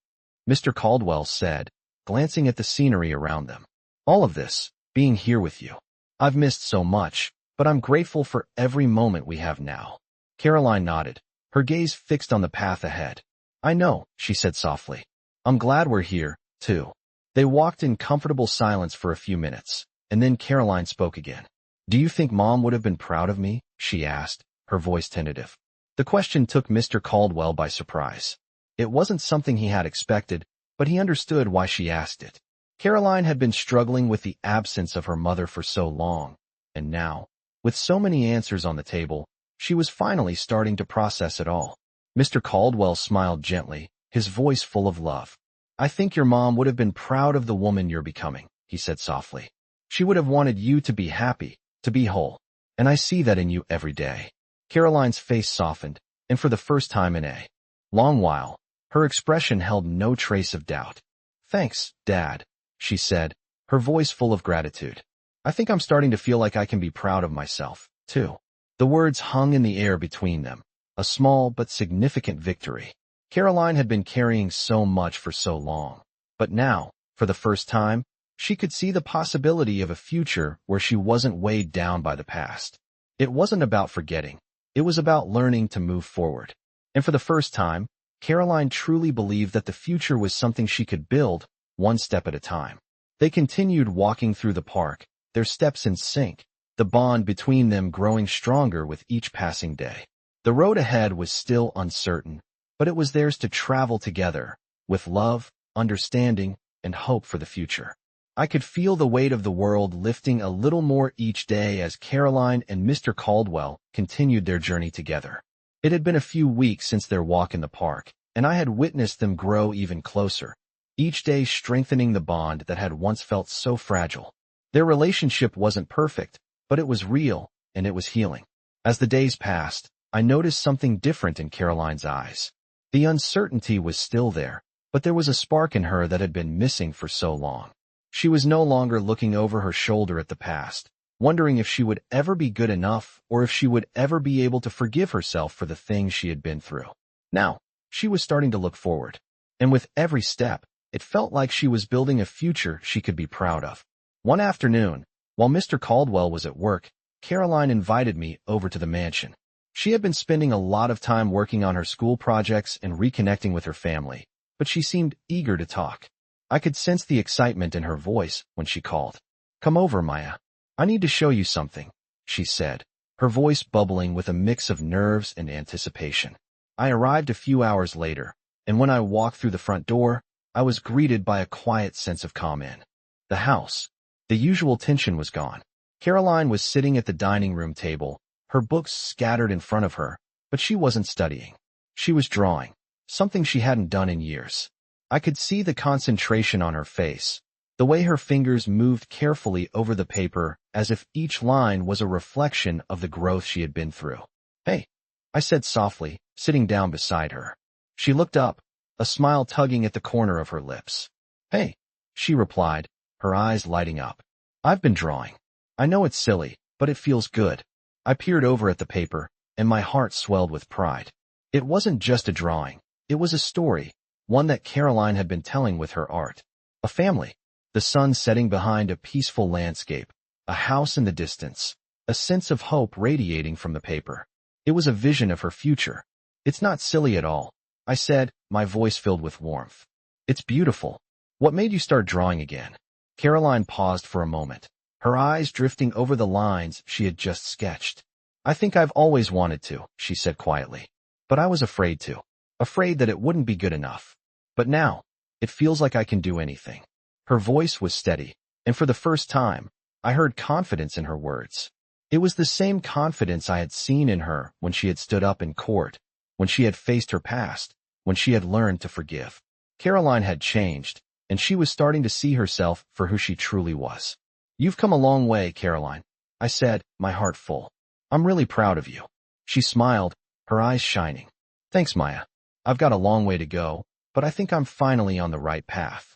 Mr. Caldwell said, glancing at the scenery around them. All of this, being here with you. I've missed so much, but I'm grateful for every moment we have now. Caroline nodded, her gaze fixed on the path ahead. I know, she said softly. I'm glad we're here, too. They walked in comfortable silence for a few minutes, and then Caroline spoke again. Do you think Mom would have been proud of me? She asked, her voice tentative. The question took Mr. Caldwell by surprise. It wasn't something he had expected, but he understood why she asked it. Caroline had been struggling with the absence of her mother for so long, and now, with so many answers on the table, she was finally starting to process it all. Mr. Caldwell smiled gently, his voice full of love. I think your mom would have been proud of the woman you're becoming, he said softly. She would have wanted you to be happy, to be whole, and I see that in you every day. Caroline's face softened, and for the first time in a long while, her expression held no trace of doubt. Thanks, Dad, she said, her voice full of gratitude. I think I'm starting to feel like I can be proud of myself, too. The words hung in the air between them, a small but significant victory. Caroline had been carrying so much for so long, but now, for the first time, she could see the possibility of a future where she wasn't weighed down by the past. It wasn't about forgetting. It was about learning to move forward. And for the first time, Caroline truly believed that the future was something she could build, one step at a time. They continued walking through the park, their steps in sync, the bond between them growing stronger with each passing day. The road ahead was still uncertain, but it was theirs to travel together, with love, understanding, and hope for the future. I could feel the weight of the world lifting a little more each day as Caroline and Mr. Caldwell continued their journey together. It had been a few weeks since their walk in the park, and I had witnessed them grow even closer, each day strengthening the bond that had once felt so fragile. Their relationship wasn't perfect, but it was real, and it was healing. As the days passed, I noticed something different in Caroline's eyes. The uncertainty was still there, but there was a spark in her that had been missing for so long. She was no longer looking over her shoulder at the past, wondering if she would ever be good enough or if she would ever be able to forgive herself for the things she had been through. Now, she was starting to look forward, and with every step, it felt like she was building a future she could be proud of. One afternoon, while Mr. Caldwell was at work, Caroline invited me over to the mansion. She had been spending a lot of time working on her school projects and reconnecting with her family, but she seemed eager to talk. I could sense the excitement in her voice when she called. Come over, Maya. I need to show you something, she said, her voice bubbling with a mix of nerves and anticipation. I arrived a few hours later, and when I walked through the front door, I was greeted by a quiet sense of calm in the house. The usual tension was gone. Caroline was sitting at the dining room table, her books scattered in front of her, but she wasn't studying. She was drawing, something she hadn't done in years. I could see the concentration on her face, the way her fingers moved carefully over the paper as if each line was a reflection of the growth she had been through. Hey, I said softly, sitting down beside her. She looked up, a smile tugging at the corner of her lips. Hey, she replied, her eyes lighting up. I've been drawing. I know it's silly, but it feels good. I peered over at the paper, and my heart swelled with pride. It wasn't just a drawing. It was a story, one that Caroline had been telling with her art. A family, the sun setting behind a peaceful landscape, a house in the distance, a a sense of hope radiating from the paper. It was a vision of her future. It's not silly at all, I said, my voice filled with warmth. It's beautiful. What made you start drawing again? Caroline paused for a moment, her eyes drifting over the lines she had just sketched. I think I've always wanted to, she said quietly. But I was afraid to. Afraid that it wouldn't be good enough. But now, it feels like I can do anything. Her voice was steady, and for the first time, I heard confidence in her words. It was the same confidence I had seen in her when she had stood up in court, when she had faced her past, when she had learned to forgive. Caroline had changed, and she was starting to see herself for who she truly was. You've come a long way, Caroline, I said, my heart full. I'm really proud of you. She smiled, her eyes shining. Thanks, Maya. I've got a long way to go, but I think I'm finally on the right path.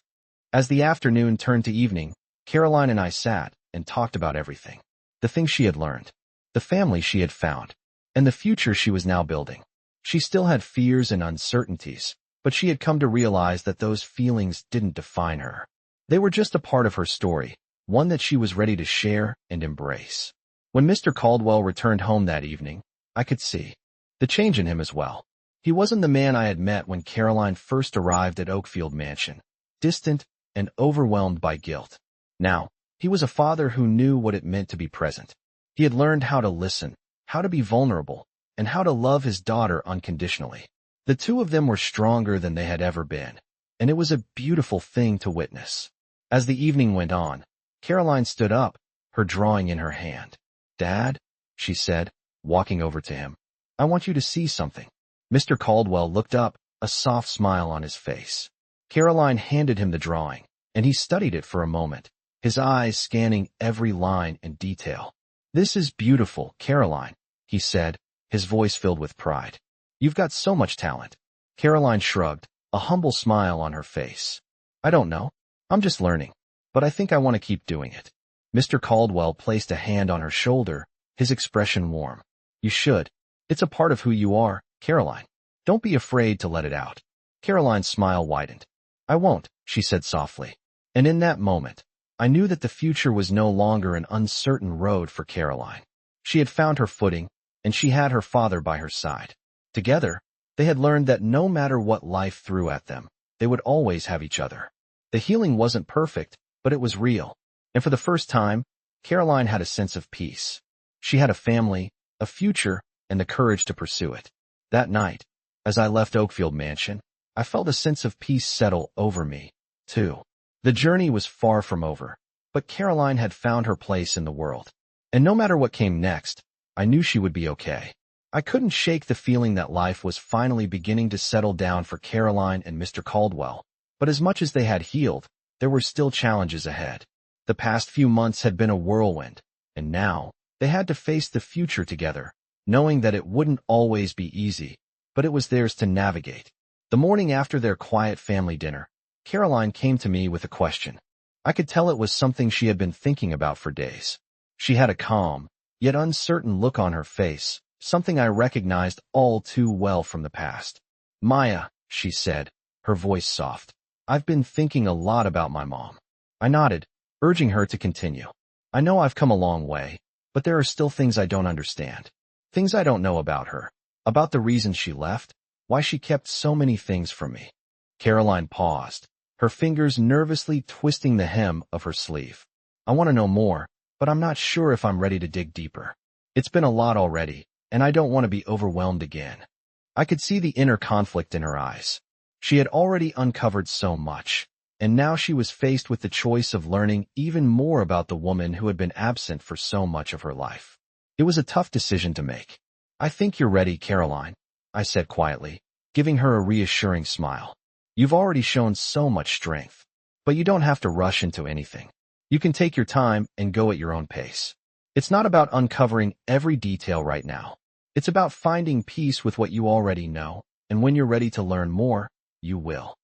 As the afternoon turned to evening, Caroline and I sat and talked about everything. The things she had learned, the family she had found, and the future she was now building. She still had fears and uncertainties, but she had come to realize that those feelings didn't define her. They were just a part of her story, one that she was ready to share and embrace. When Mr. Caldwell returned home that evening, I could see the change in him as well. He wasn't the man I had met when Caroline first arrived at Oakfield Mansion, distant and overwhelmed by guilt. Now, he was a father who knew what it meant to be present. He had learned how to listen, how to be vulnerable, and how to love his daughter unconditionally. The two of them were stronger than they had ever been, and it was a beautiful thing to witness. As the evening went on, Caroline stood up, her drawing in her hand. Dad, she said, walking over to him, I want you to see something. Mr. Caldwell looked up, a soft smile on his face. Caroline handed him the drawing, and he studied it for a moment, his eyes scanning every line and detail. This is beautiful, Caroline, he said, his voice filled with pride. You've got so much talent. Caroline shrugged, a humble smile on her face. I don't know. I'm just learning. But I think I want to keep doing it. Mr. Caldwell placed a hand on her shoulder, his expression warm. You should. It's a part of who you are, Caroline. Don't be afraid to let it out. Caroline's smile widened. I won't, she said softly. And in that moment, I knew that the future was no longer an uncertain road for Caroline. She had found her footing, and she had her father by her side. Together, they had learned that no matter what life threw at them, they would always have each other. The healing wasn't perfect, but it was real. And for the first time, Caroline had a sense of peace. She had a family, a future, and the courage to pursue it. That night, as I left Oakfield Mansion, I felt a sense of peace settle over me, too. The journey was far from over, but Caroline had found her place in the world. And no matter what came next, I knew she would be okay. I couldn't shake the feeling that life was finally beginning to settle down for Caroline and Mr. Caldwell. But as much as they had healed, there were still challenges ahead. The past few months had been a whirlwind, and now they had to face the future together, knowing that it wouldn't always be easy, but it was theirs to navigate. The morning after their quiet family dinner, Caroline came to me with a question. I could tell it was something she had been thinking about for days. She had a calm, yet uncertain look on her face, something I recognized all too well from the past. Maya, she said, her voice soft. I've been thinking a lot about my mom. I nodded, urging her to continue. I know I've come a long way, but there are still things I don't understand. Things I don't know about her, about the reason she left, why she kept so many things from me. Caroline paused, her fingers nervously twisting the hem of her sleeve. I want to know more, but I'm not sure if I'm ready to dig deeper. It's been a lot already, and I don't want to be overwhelmed again. I could see the inner conflict in her eyes. She had already uncovered so much, and now she was faced with the choice of learning even more about the woman who had been absent for so much of her life. It was a tough decision to make. I think you're ready, Caroline, I said quietly, giving her a reassuring smile. You've already shown so much strength, but you don't have to rush into anything. You can take your time and go at your own pace. It's not about uncovering every detail right now. It's about finding peace with what you already know, and when you're ready to learn more, you will.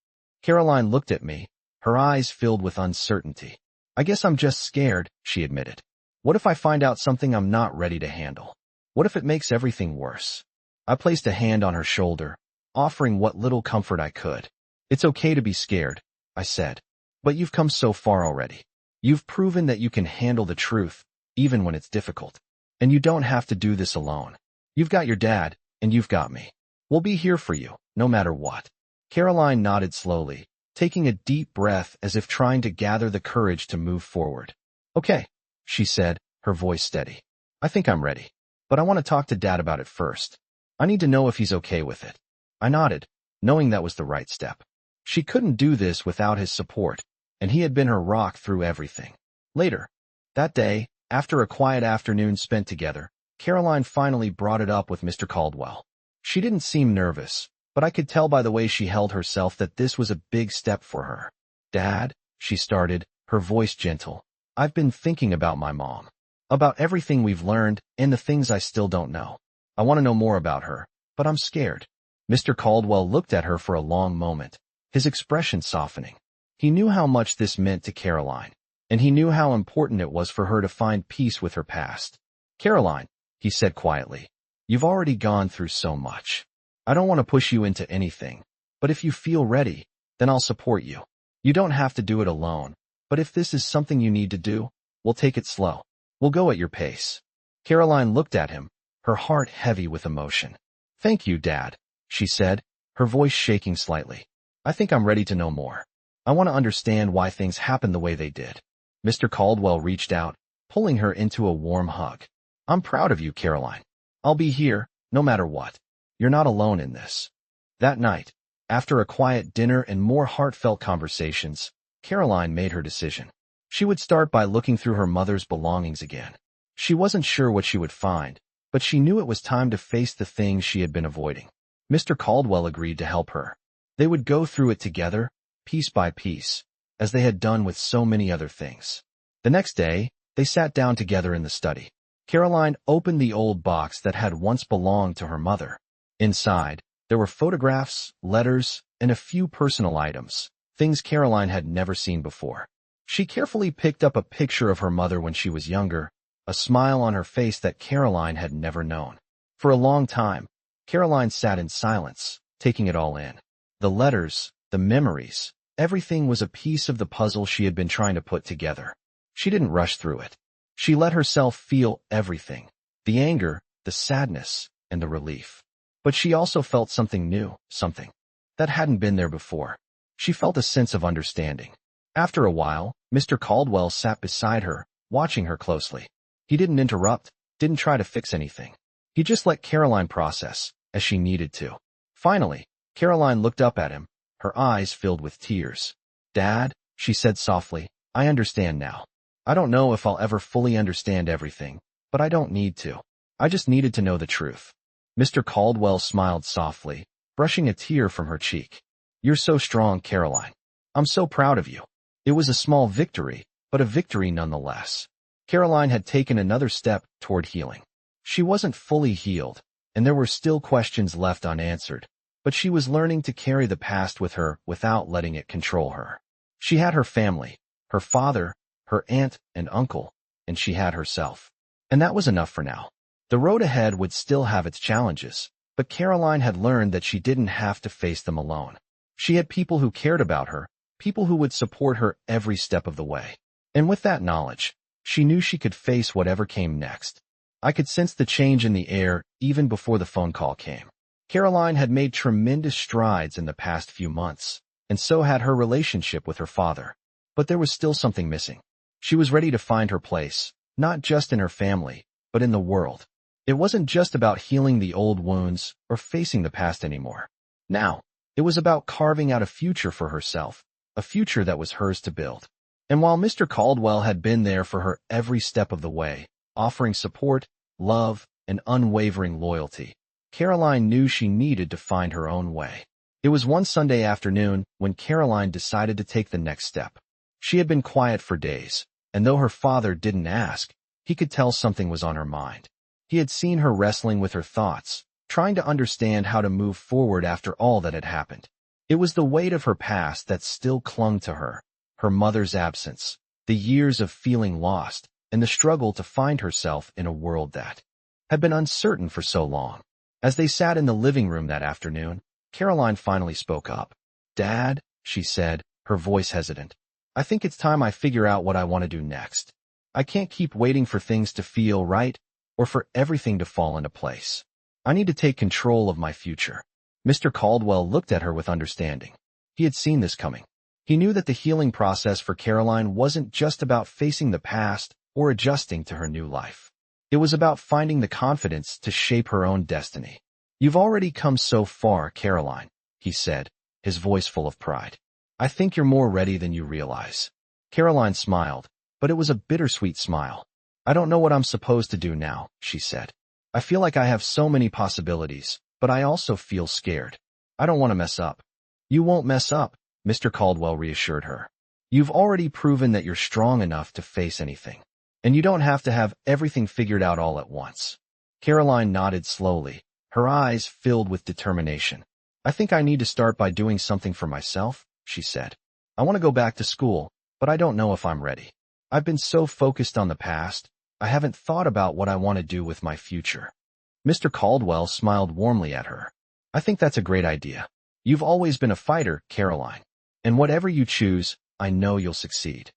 Caroline looked at me, her eyes filled with uncertainty. I guess I'm just scared, she admitted. What if I find out something I'm not ready to handle? What if it makes everything worse? I placed a hand on her shoulder, offering what little comfort I could. It's okay to be scared, I said. But you've come so far already. You've proven that you can handle the truth, even when it's difficult. And you don't have to do this alone. You've got your dad, and you've got me. We'll be here for you, no matter what. Caroline nodded slowly, taking a deep breath as if trying to gather the courage to move forward. Okay, she said, her voice steady. I think I'm ready. But I want to talk to Dad about it first. I need to know if he's okay with it. I nodded, knowing that was the right step. She couldn't do this without his support, and he had been her rock through everything. Later, that day, after a quiet afternoon spent together, Caroline finally brought it up with Mr. Caldwell. She didn't seem nervous, but I could tell by the way she held herself that this was a big step for her. Dad, she started, her voice gentle. I've been thinking about my mom. About everything we've learned and the things I still don't know. I want to know more about her, but I'm scared. Mr. Caldwell looked at her for a long moment, his expression softening. He knew how much this meant to Caroline, and he knew how important it was for her to find peace with her past. Caroline, he said quietly, you've already gone through so much. I don't want to push you into anything, but if you feel ready, then I'll support you. You don't have to do it alone, but if this is something you need to do, we'll take it slow. We'll go at your pace. Caroline looked at him, her heart heavy with emotion. Thank you, Dad, she said, her voice shaking slightly. I think I'm ready to know more. I want to understand why things happened the way they did. Mr. Caldwell reached out, pulling her into a warm hug. I'm proud of you, Caroline. I'll be here, no matter what. You're not alone in this. That night, after a quiet dinner and more heartfelt conversations, Caroline made her decision. She would start by looking through her mother's belongings again. She wasn't sure what she would find, but she knew it was time to face the things she had been avoiding. Mr. Caldwell agreed to help her. They would go through it together, piece by piece, as they had done with so many other things. The next day, they sat down together in the study. Caroline opened the old box that had once belonged to her mother. Inside, there were photographs, letters, and a few personal items, things Caroline had never seen before. She carefully picked up a picture of her mother when she was younger, a smile on her face that Caroline had never known. For a long time, Caroline sat in silence, taking it all in. The letters, the memories, everything was a piece of the puzzle she had been trying to put together. She didn't rush through it. She let herself feel everything, the anger, the sadness, and the relief. But she also felt something new, something that hadn't been there before. She felt a sense of understanding. After a while, Mr. Caldwell sat beside her, watching her closely. He didn't interrupt, didn't try to fix anything. He just let Caroline process, as she needed to. Finally, Caroline looked up at him, her eyes filled with tears. Dad, she said softly, I understand now. I don't know if I'll ever fully understand everything, but I don't need to. I just needed to know the truth. Mr. Caldwell smiled softly, brushing a tear from her cheek. You're so strong, Caroline. I'm so proud of you. It was a small victory, but a victory nonetheless. Caroline had taken another step toward healing. She wasn't fully healed, and there were still questions left unanswered, but she was learning to carry the past with her without letting it control her. She had her family, her father, her aunt and uncle, and she had herself. And that was enough for now. The road ahead would still have its challenges, but Caroline had learned that she didn't have to face them alone. She had people who cared about her, people who would support her every step of the way. And with that knowledge, she knew she could face whatever came next. I could sense the change in the air even before the phone call came. Caroline had made tremendous strides in the past few months, and so had her relationship with her father. But there was still something missing. She was ready to find her place, not just in her family, but in the world. It wasn't just about healing the old wounds or facing the past anymore. Now, it was about carving out a future for herself, a future that was hers to build. And while Mr. Caldwell had been there for her every step of the way, offering support, love, and unwavering loyalty, Caroline knew she needed to find her own way. It was one Sunday afternoon when Caroline decided to take the next step. She had been quiet for days, and though her father didn't ask, he could tell something was on her mind. He had seen her wrestling with her thoughts, trying to understand how to move forward after all that had happened. It was the weight of her past that still clung to her, her mother's absence, the years of feeling lost, and the struggle to find herself in a world that had been uncertain for so long. As they sat in the living room that afternoon, Caroline finally spoke up. "Dad," she said, her voice hesitant, "I think it's time I figure out what I want to do next. I can't keep waiting for things to feel right, or for everything to fall into place. I need to take control of my future. Mr. Caldwell looked at her with understanding. He had seen this coming. He knew that the healing process for Caroline wasn't just about facing the past or adjusting to her new life. It was about finding the confidence to shape her own destiny. "You've already come so far, Caroline," he said, his voice full of pride. "I think you're more ready than you realize." Caroline smiled, but it was a bittersweet smile. "I don't know what I'm supposed to do now," she said. "I feel like I have so many possibilities, but I also feel scared. I don't want to mess up." "You won't mess up," Mr. Caldwell reassured her. "You've already proven that you're strong enough to face anything. And you don't have to have everything figured out all at once." Caroline nodded slowly, her eyes filled with determination. "I think I need to start by doing something for myself," she said. "I want to go back to school, but I don't know if I'm ready. I've been so focused on the past, I haven't thought about what I want to do with my future." Mr. Caldwell smiled warmly at her. "I think that's a great idea. You've always been a fighter, Caroline. And whatever you choose, I know you'll succeed."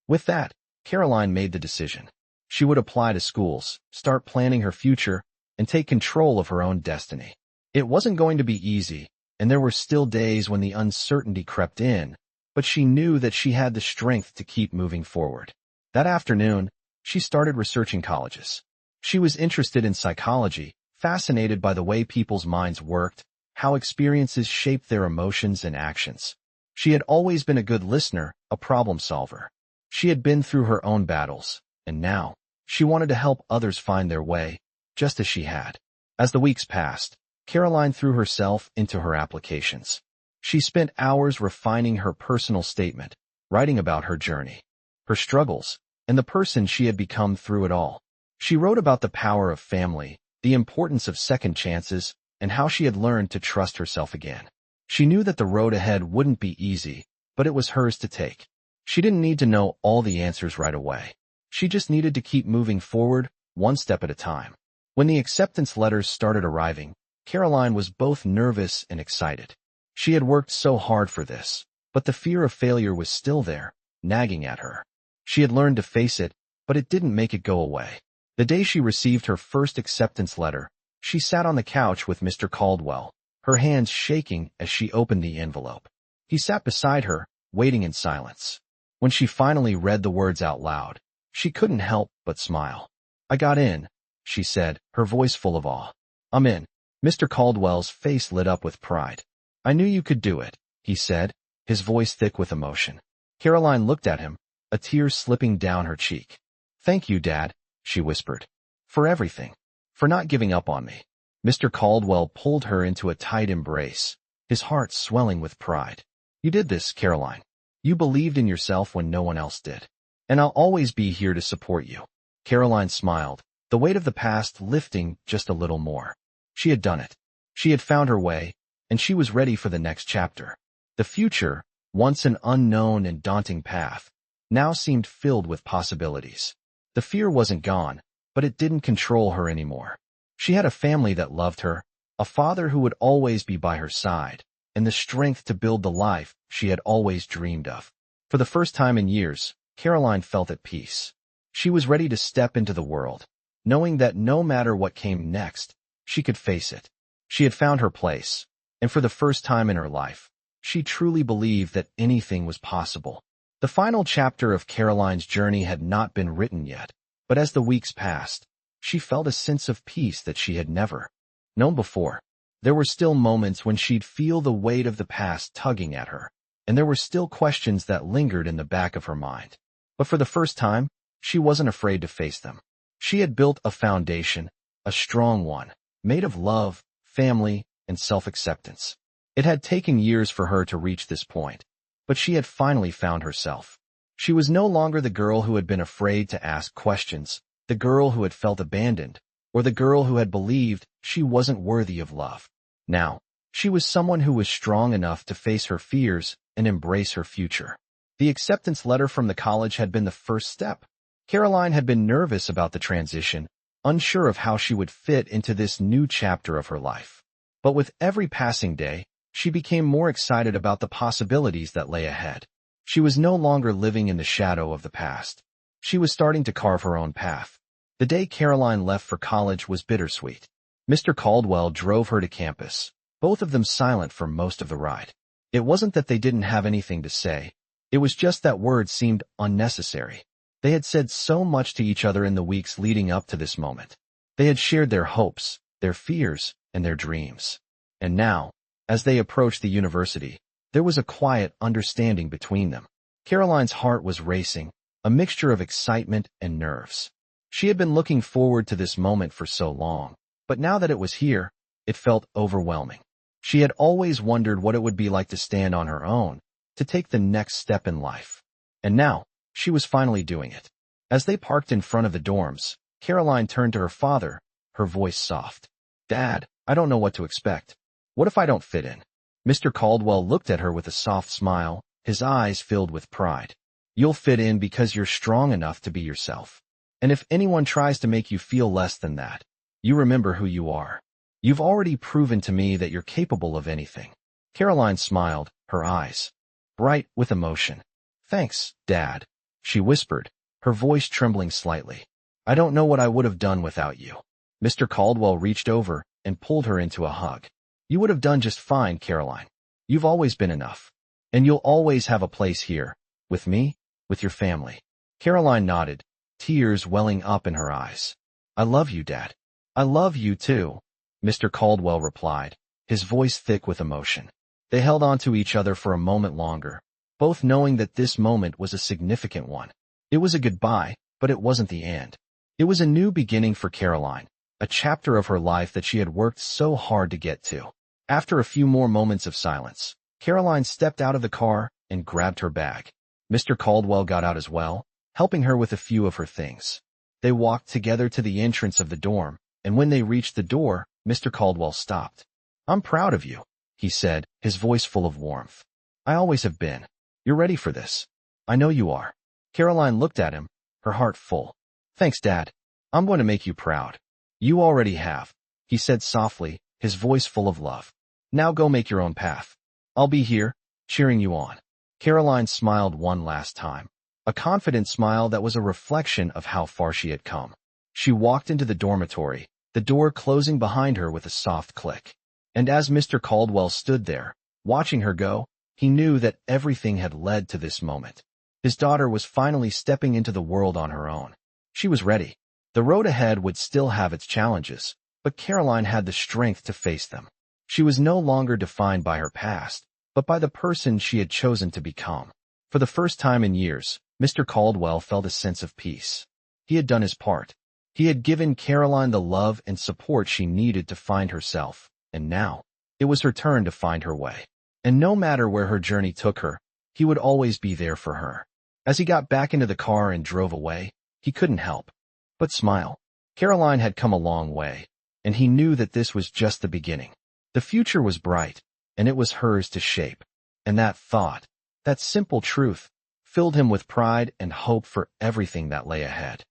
With that, Caroline made the decision. She would apply to schools, start planning her future, and take control of her own destiny. It wasn't going to be easy, and there were still days when the uncertainty crept in, but she knew that she had the strength to keep moving forward. That afternoon, she started researching colleges. She was interested in psychology, fascinated by the way people's minds worked, how experiences shaped their emotions and actions. She had always been a good listener, a problem solver. She had been through her own battles, and now, she wanted to help others find their way, just as she had. As the weeks passed, Caroline threw herself into her applications. She spent hours refining her personal statement, writing about her journey, her struggles, and the person she had become through it all. She wrote about the power of family, the importance of second chances, and how she had learned to trust herself again. She knew that the road ahead wouldn't be easy, but it was hers to take. She didn't need to know all the answers right away. She just needed to keep moving forward, one step at a time. When the acceptance letters started arriving, Caroline was both nervous and excited. She had worked so hard for this, but the fear of failure was still there, nagging at her. She had learned to face it, but it didn't make it go away. The day she received her first acceptance letter, she sat on the couch with Mr. Caldwell, her hands shaking as she opened the envelope. He sat beside her, waiting in silence. When she finally read the words out loud, she couldn't help but smile. "I got in," she said, her voice full of awe. "I'm in." Mr. Caldwell's face lit up with pride. "I knew you could do it," he said, his voice thick with emotion. Caroline looked at him, a tear slipping down her cheek. "Thank you, Dad," she whispered. "For everything. For not giving up on me." Mr. Caldwell pulled her into a tight embrace, his heart swelling with pride. "You did this, Caroline. You believed in yourself when no one else did. And I'll always be here to support you." Caroline smiled, the weight of the past lifting just a little more. She had done it. She had found her way, and she was ready for the next chapter. The future, once an unknown and daunting path, now seemed filled with possibilities. The fear wasn't gone, but it didn't control her anymore. She had a family that loved her, a father who would always be by her side, and the strength to build the life she had always dreamed of. For the first time in years, Caroline felt at peace. She was ready to step into the world, knowing that no matter what came next, she could face it. She had found her place, and for the first time in her life, she truly believed that anything was possible. The final chapter of Caroline's journey had not been written yet, but as the weeks passed, she felt a sense of peace that she had never known before. There were still moments when she'd feel the weight of the past tugging at her, and there were still questions that lingered in the back of her mind. But for the first time, she wasn't afraid to face them. She had built a foundation, a strong one, made of love, family, and self-acceptance. It had taken years for her to reach this point, but she had finally found herself. She was no longer the girl who had been afraid to ask questions, the girl who had felt abandoned, or the girl who had believed she wasn't worthy of love. Now, she was someone who was strong enough to face her fears and embrace her future. The acceptance letter from the college had been the first step. Caroline had been nervous about the transition, unsure of how she would fit into this new chapter of her life. But with every passing day, she became more excited about the possibilities that lay ahead. She was no longer living in the shadow of the past. She was starting to carve her own path. The day Caroline left for college was bittersweet. Mr. Caldwell drove her to campus, both of them silent for most of the ride. It wasn't that they didn't have anything to say. It was just that words seemed unnecessary. They had said so much to each other in the weeks leading up to this moment. They had shared their hopes, their fears, and their dreams. And now, as they approached the university, there was a quiet understanding between them. Caroline's heart was racing, a mixture of excitement and nerves. She had been looking forward to this moment for so long, but now that it was here, it felt overwhelming. She had always wondered what it would be like to stand on her own, to take the next step in life. And now, she was finally doing it. As they parked in front of the dorms, Caroline turned to her father, her voice soft. "Dad, I don't know what to expect. What if I don't fit in?" Mr. Caldwell looked at her with a soft smile, his eyes filled with pride. "You'll fit in because you're strong enough to be yourself. And if anyone tries to make you feel less than that, you remember who you are. You've already proven to me that you're capable of anything." Caroline smiled, her eyes bright with emotion. "Thanks, Dad," she whispered, her voice trembling slightly. "I don't know what I would have done without you." Mr. Caldwell reached over and pulled her into a hug. "You would have done just fine, Caroline. You've always been enough. And you'll always have a place here, with me, with your family." Caroline nodded, tears welling up in her eyes. "I love you, Dad." "I love you too," Mr. Caldwell replied, his voice thick with emotion. They held on to each other for a moment longer, both knowing that this moment was a significant one. It was a goodbye, but it wasn't the end. It was a new beginning for Caroline, a chapter of her life that she had worked so hard to get to. After a few more moments of silence, Caroline stepped out of the car and grabbed her bag. Mr. Caldwell got out as well, helping her with a few of her things. They walked together to the entrance of the dorm, and when they reached the door, Mr. Caldwell stopped. "I'm proud of you," he said, his voice full of warmth. "I always have been. You're ready for this. I know you are." Caroline looked at him, her heart full. "Thanks, Dad. I'm going to make you proud." "You already have," he said softly, his voice full of love. "Now go make your own path. I'll be here, cheering you on." Caroline smiled one last time, a confident smile that was a reflection of how far she had come. She walked into the dormitory, the door closing behind her with a soft click. And as Mr. Caldwell stood there, watching her go, he knew that everything had led to this moment. His daughter was finally stepping into the world on her own. She was ready. The road ahead would still have its challenges, but Caroline had the strength to face them. She was no longer defined by her past, but by the person she had chosen to become. For the first time in years, Mr. Caldwell felt a sense of peace. He had done his part. He had given Caroline the love and support she needed to find herself, and now, it was her turn to find her way. And no matter where her journey took her, he would always be there for her. As he got back into the car and drove away, he couldn't help but smile. Caroline had come a long way, and he knew that this was just the beginning. The future was bright, and it was hers to shape. And that thought, that simple truth, filled him with pride and hope for everything that lay ahead.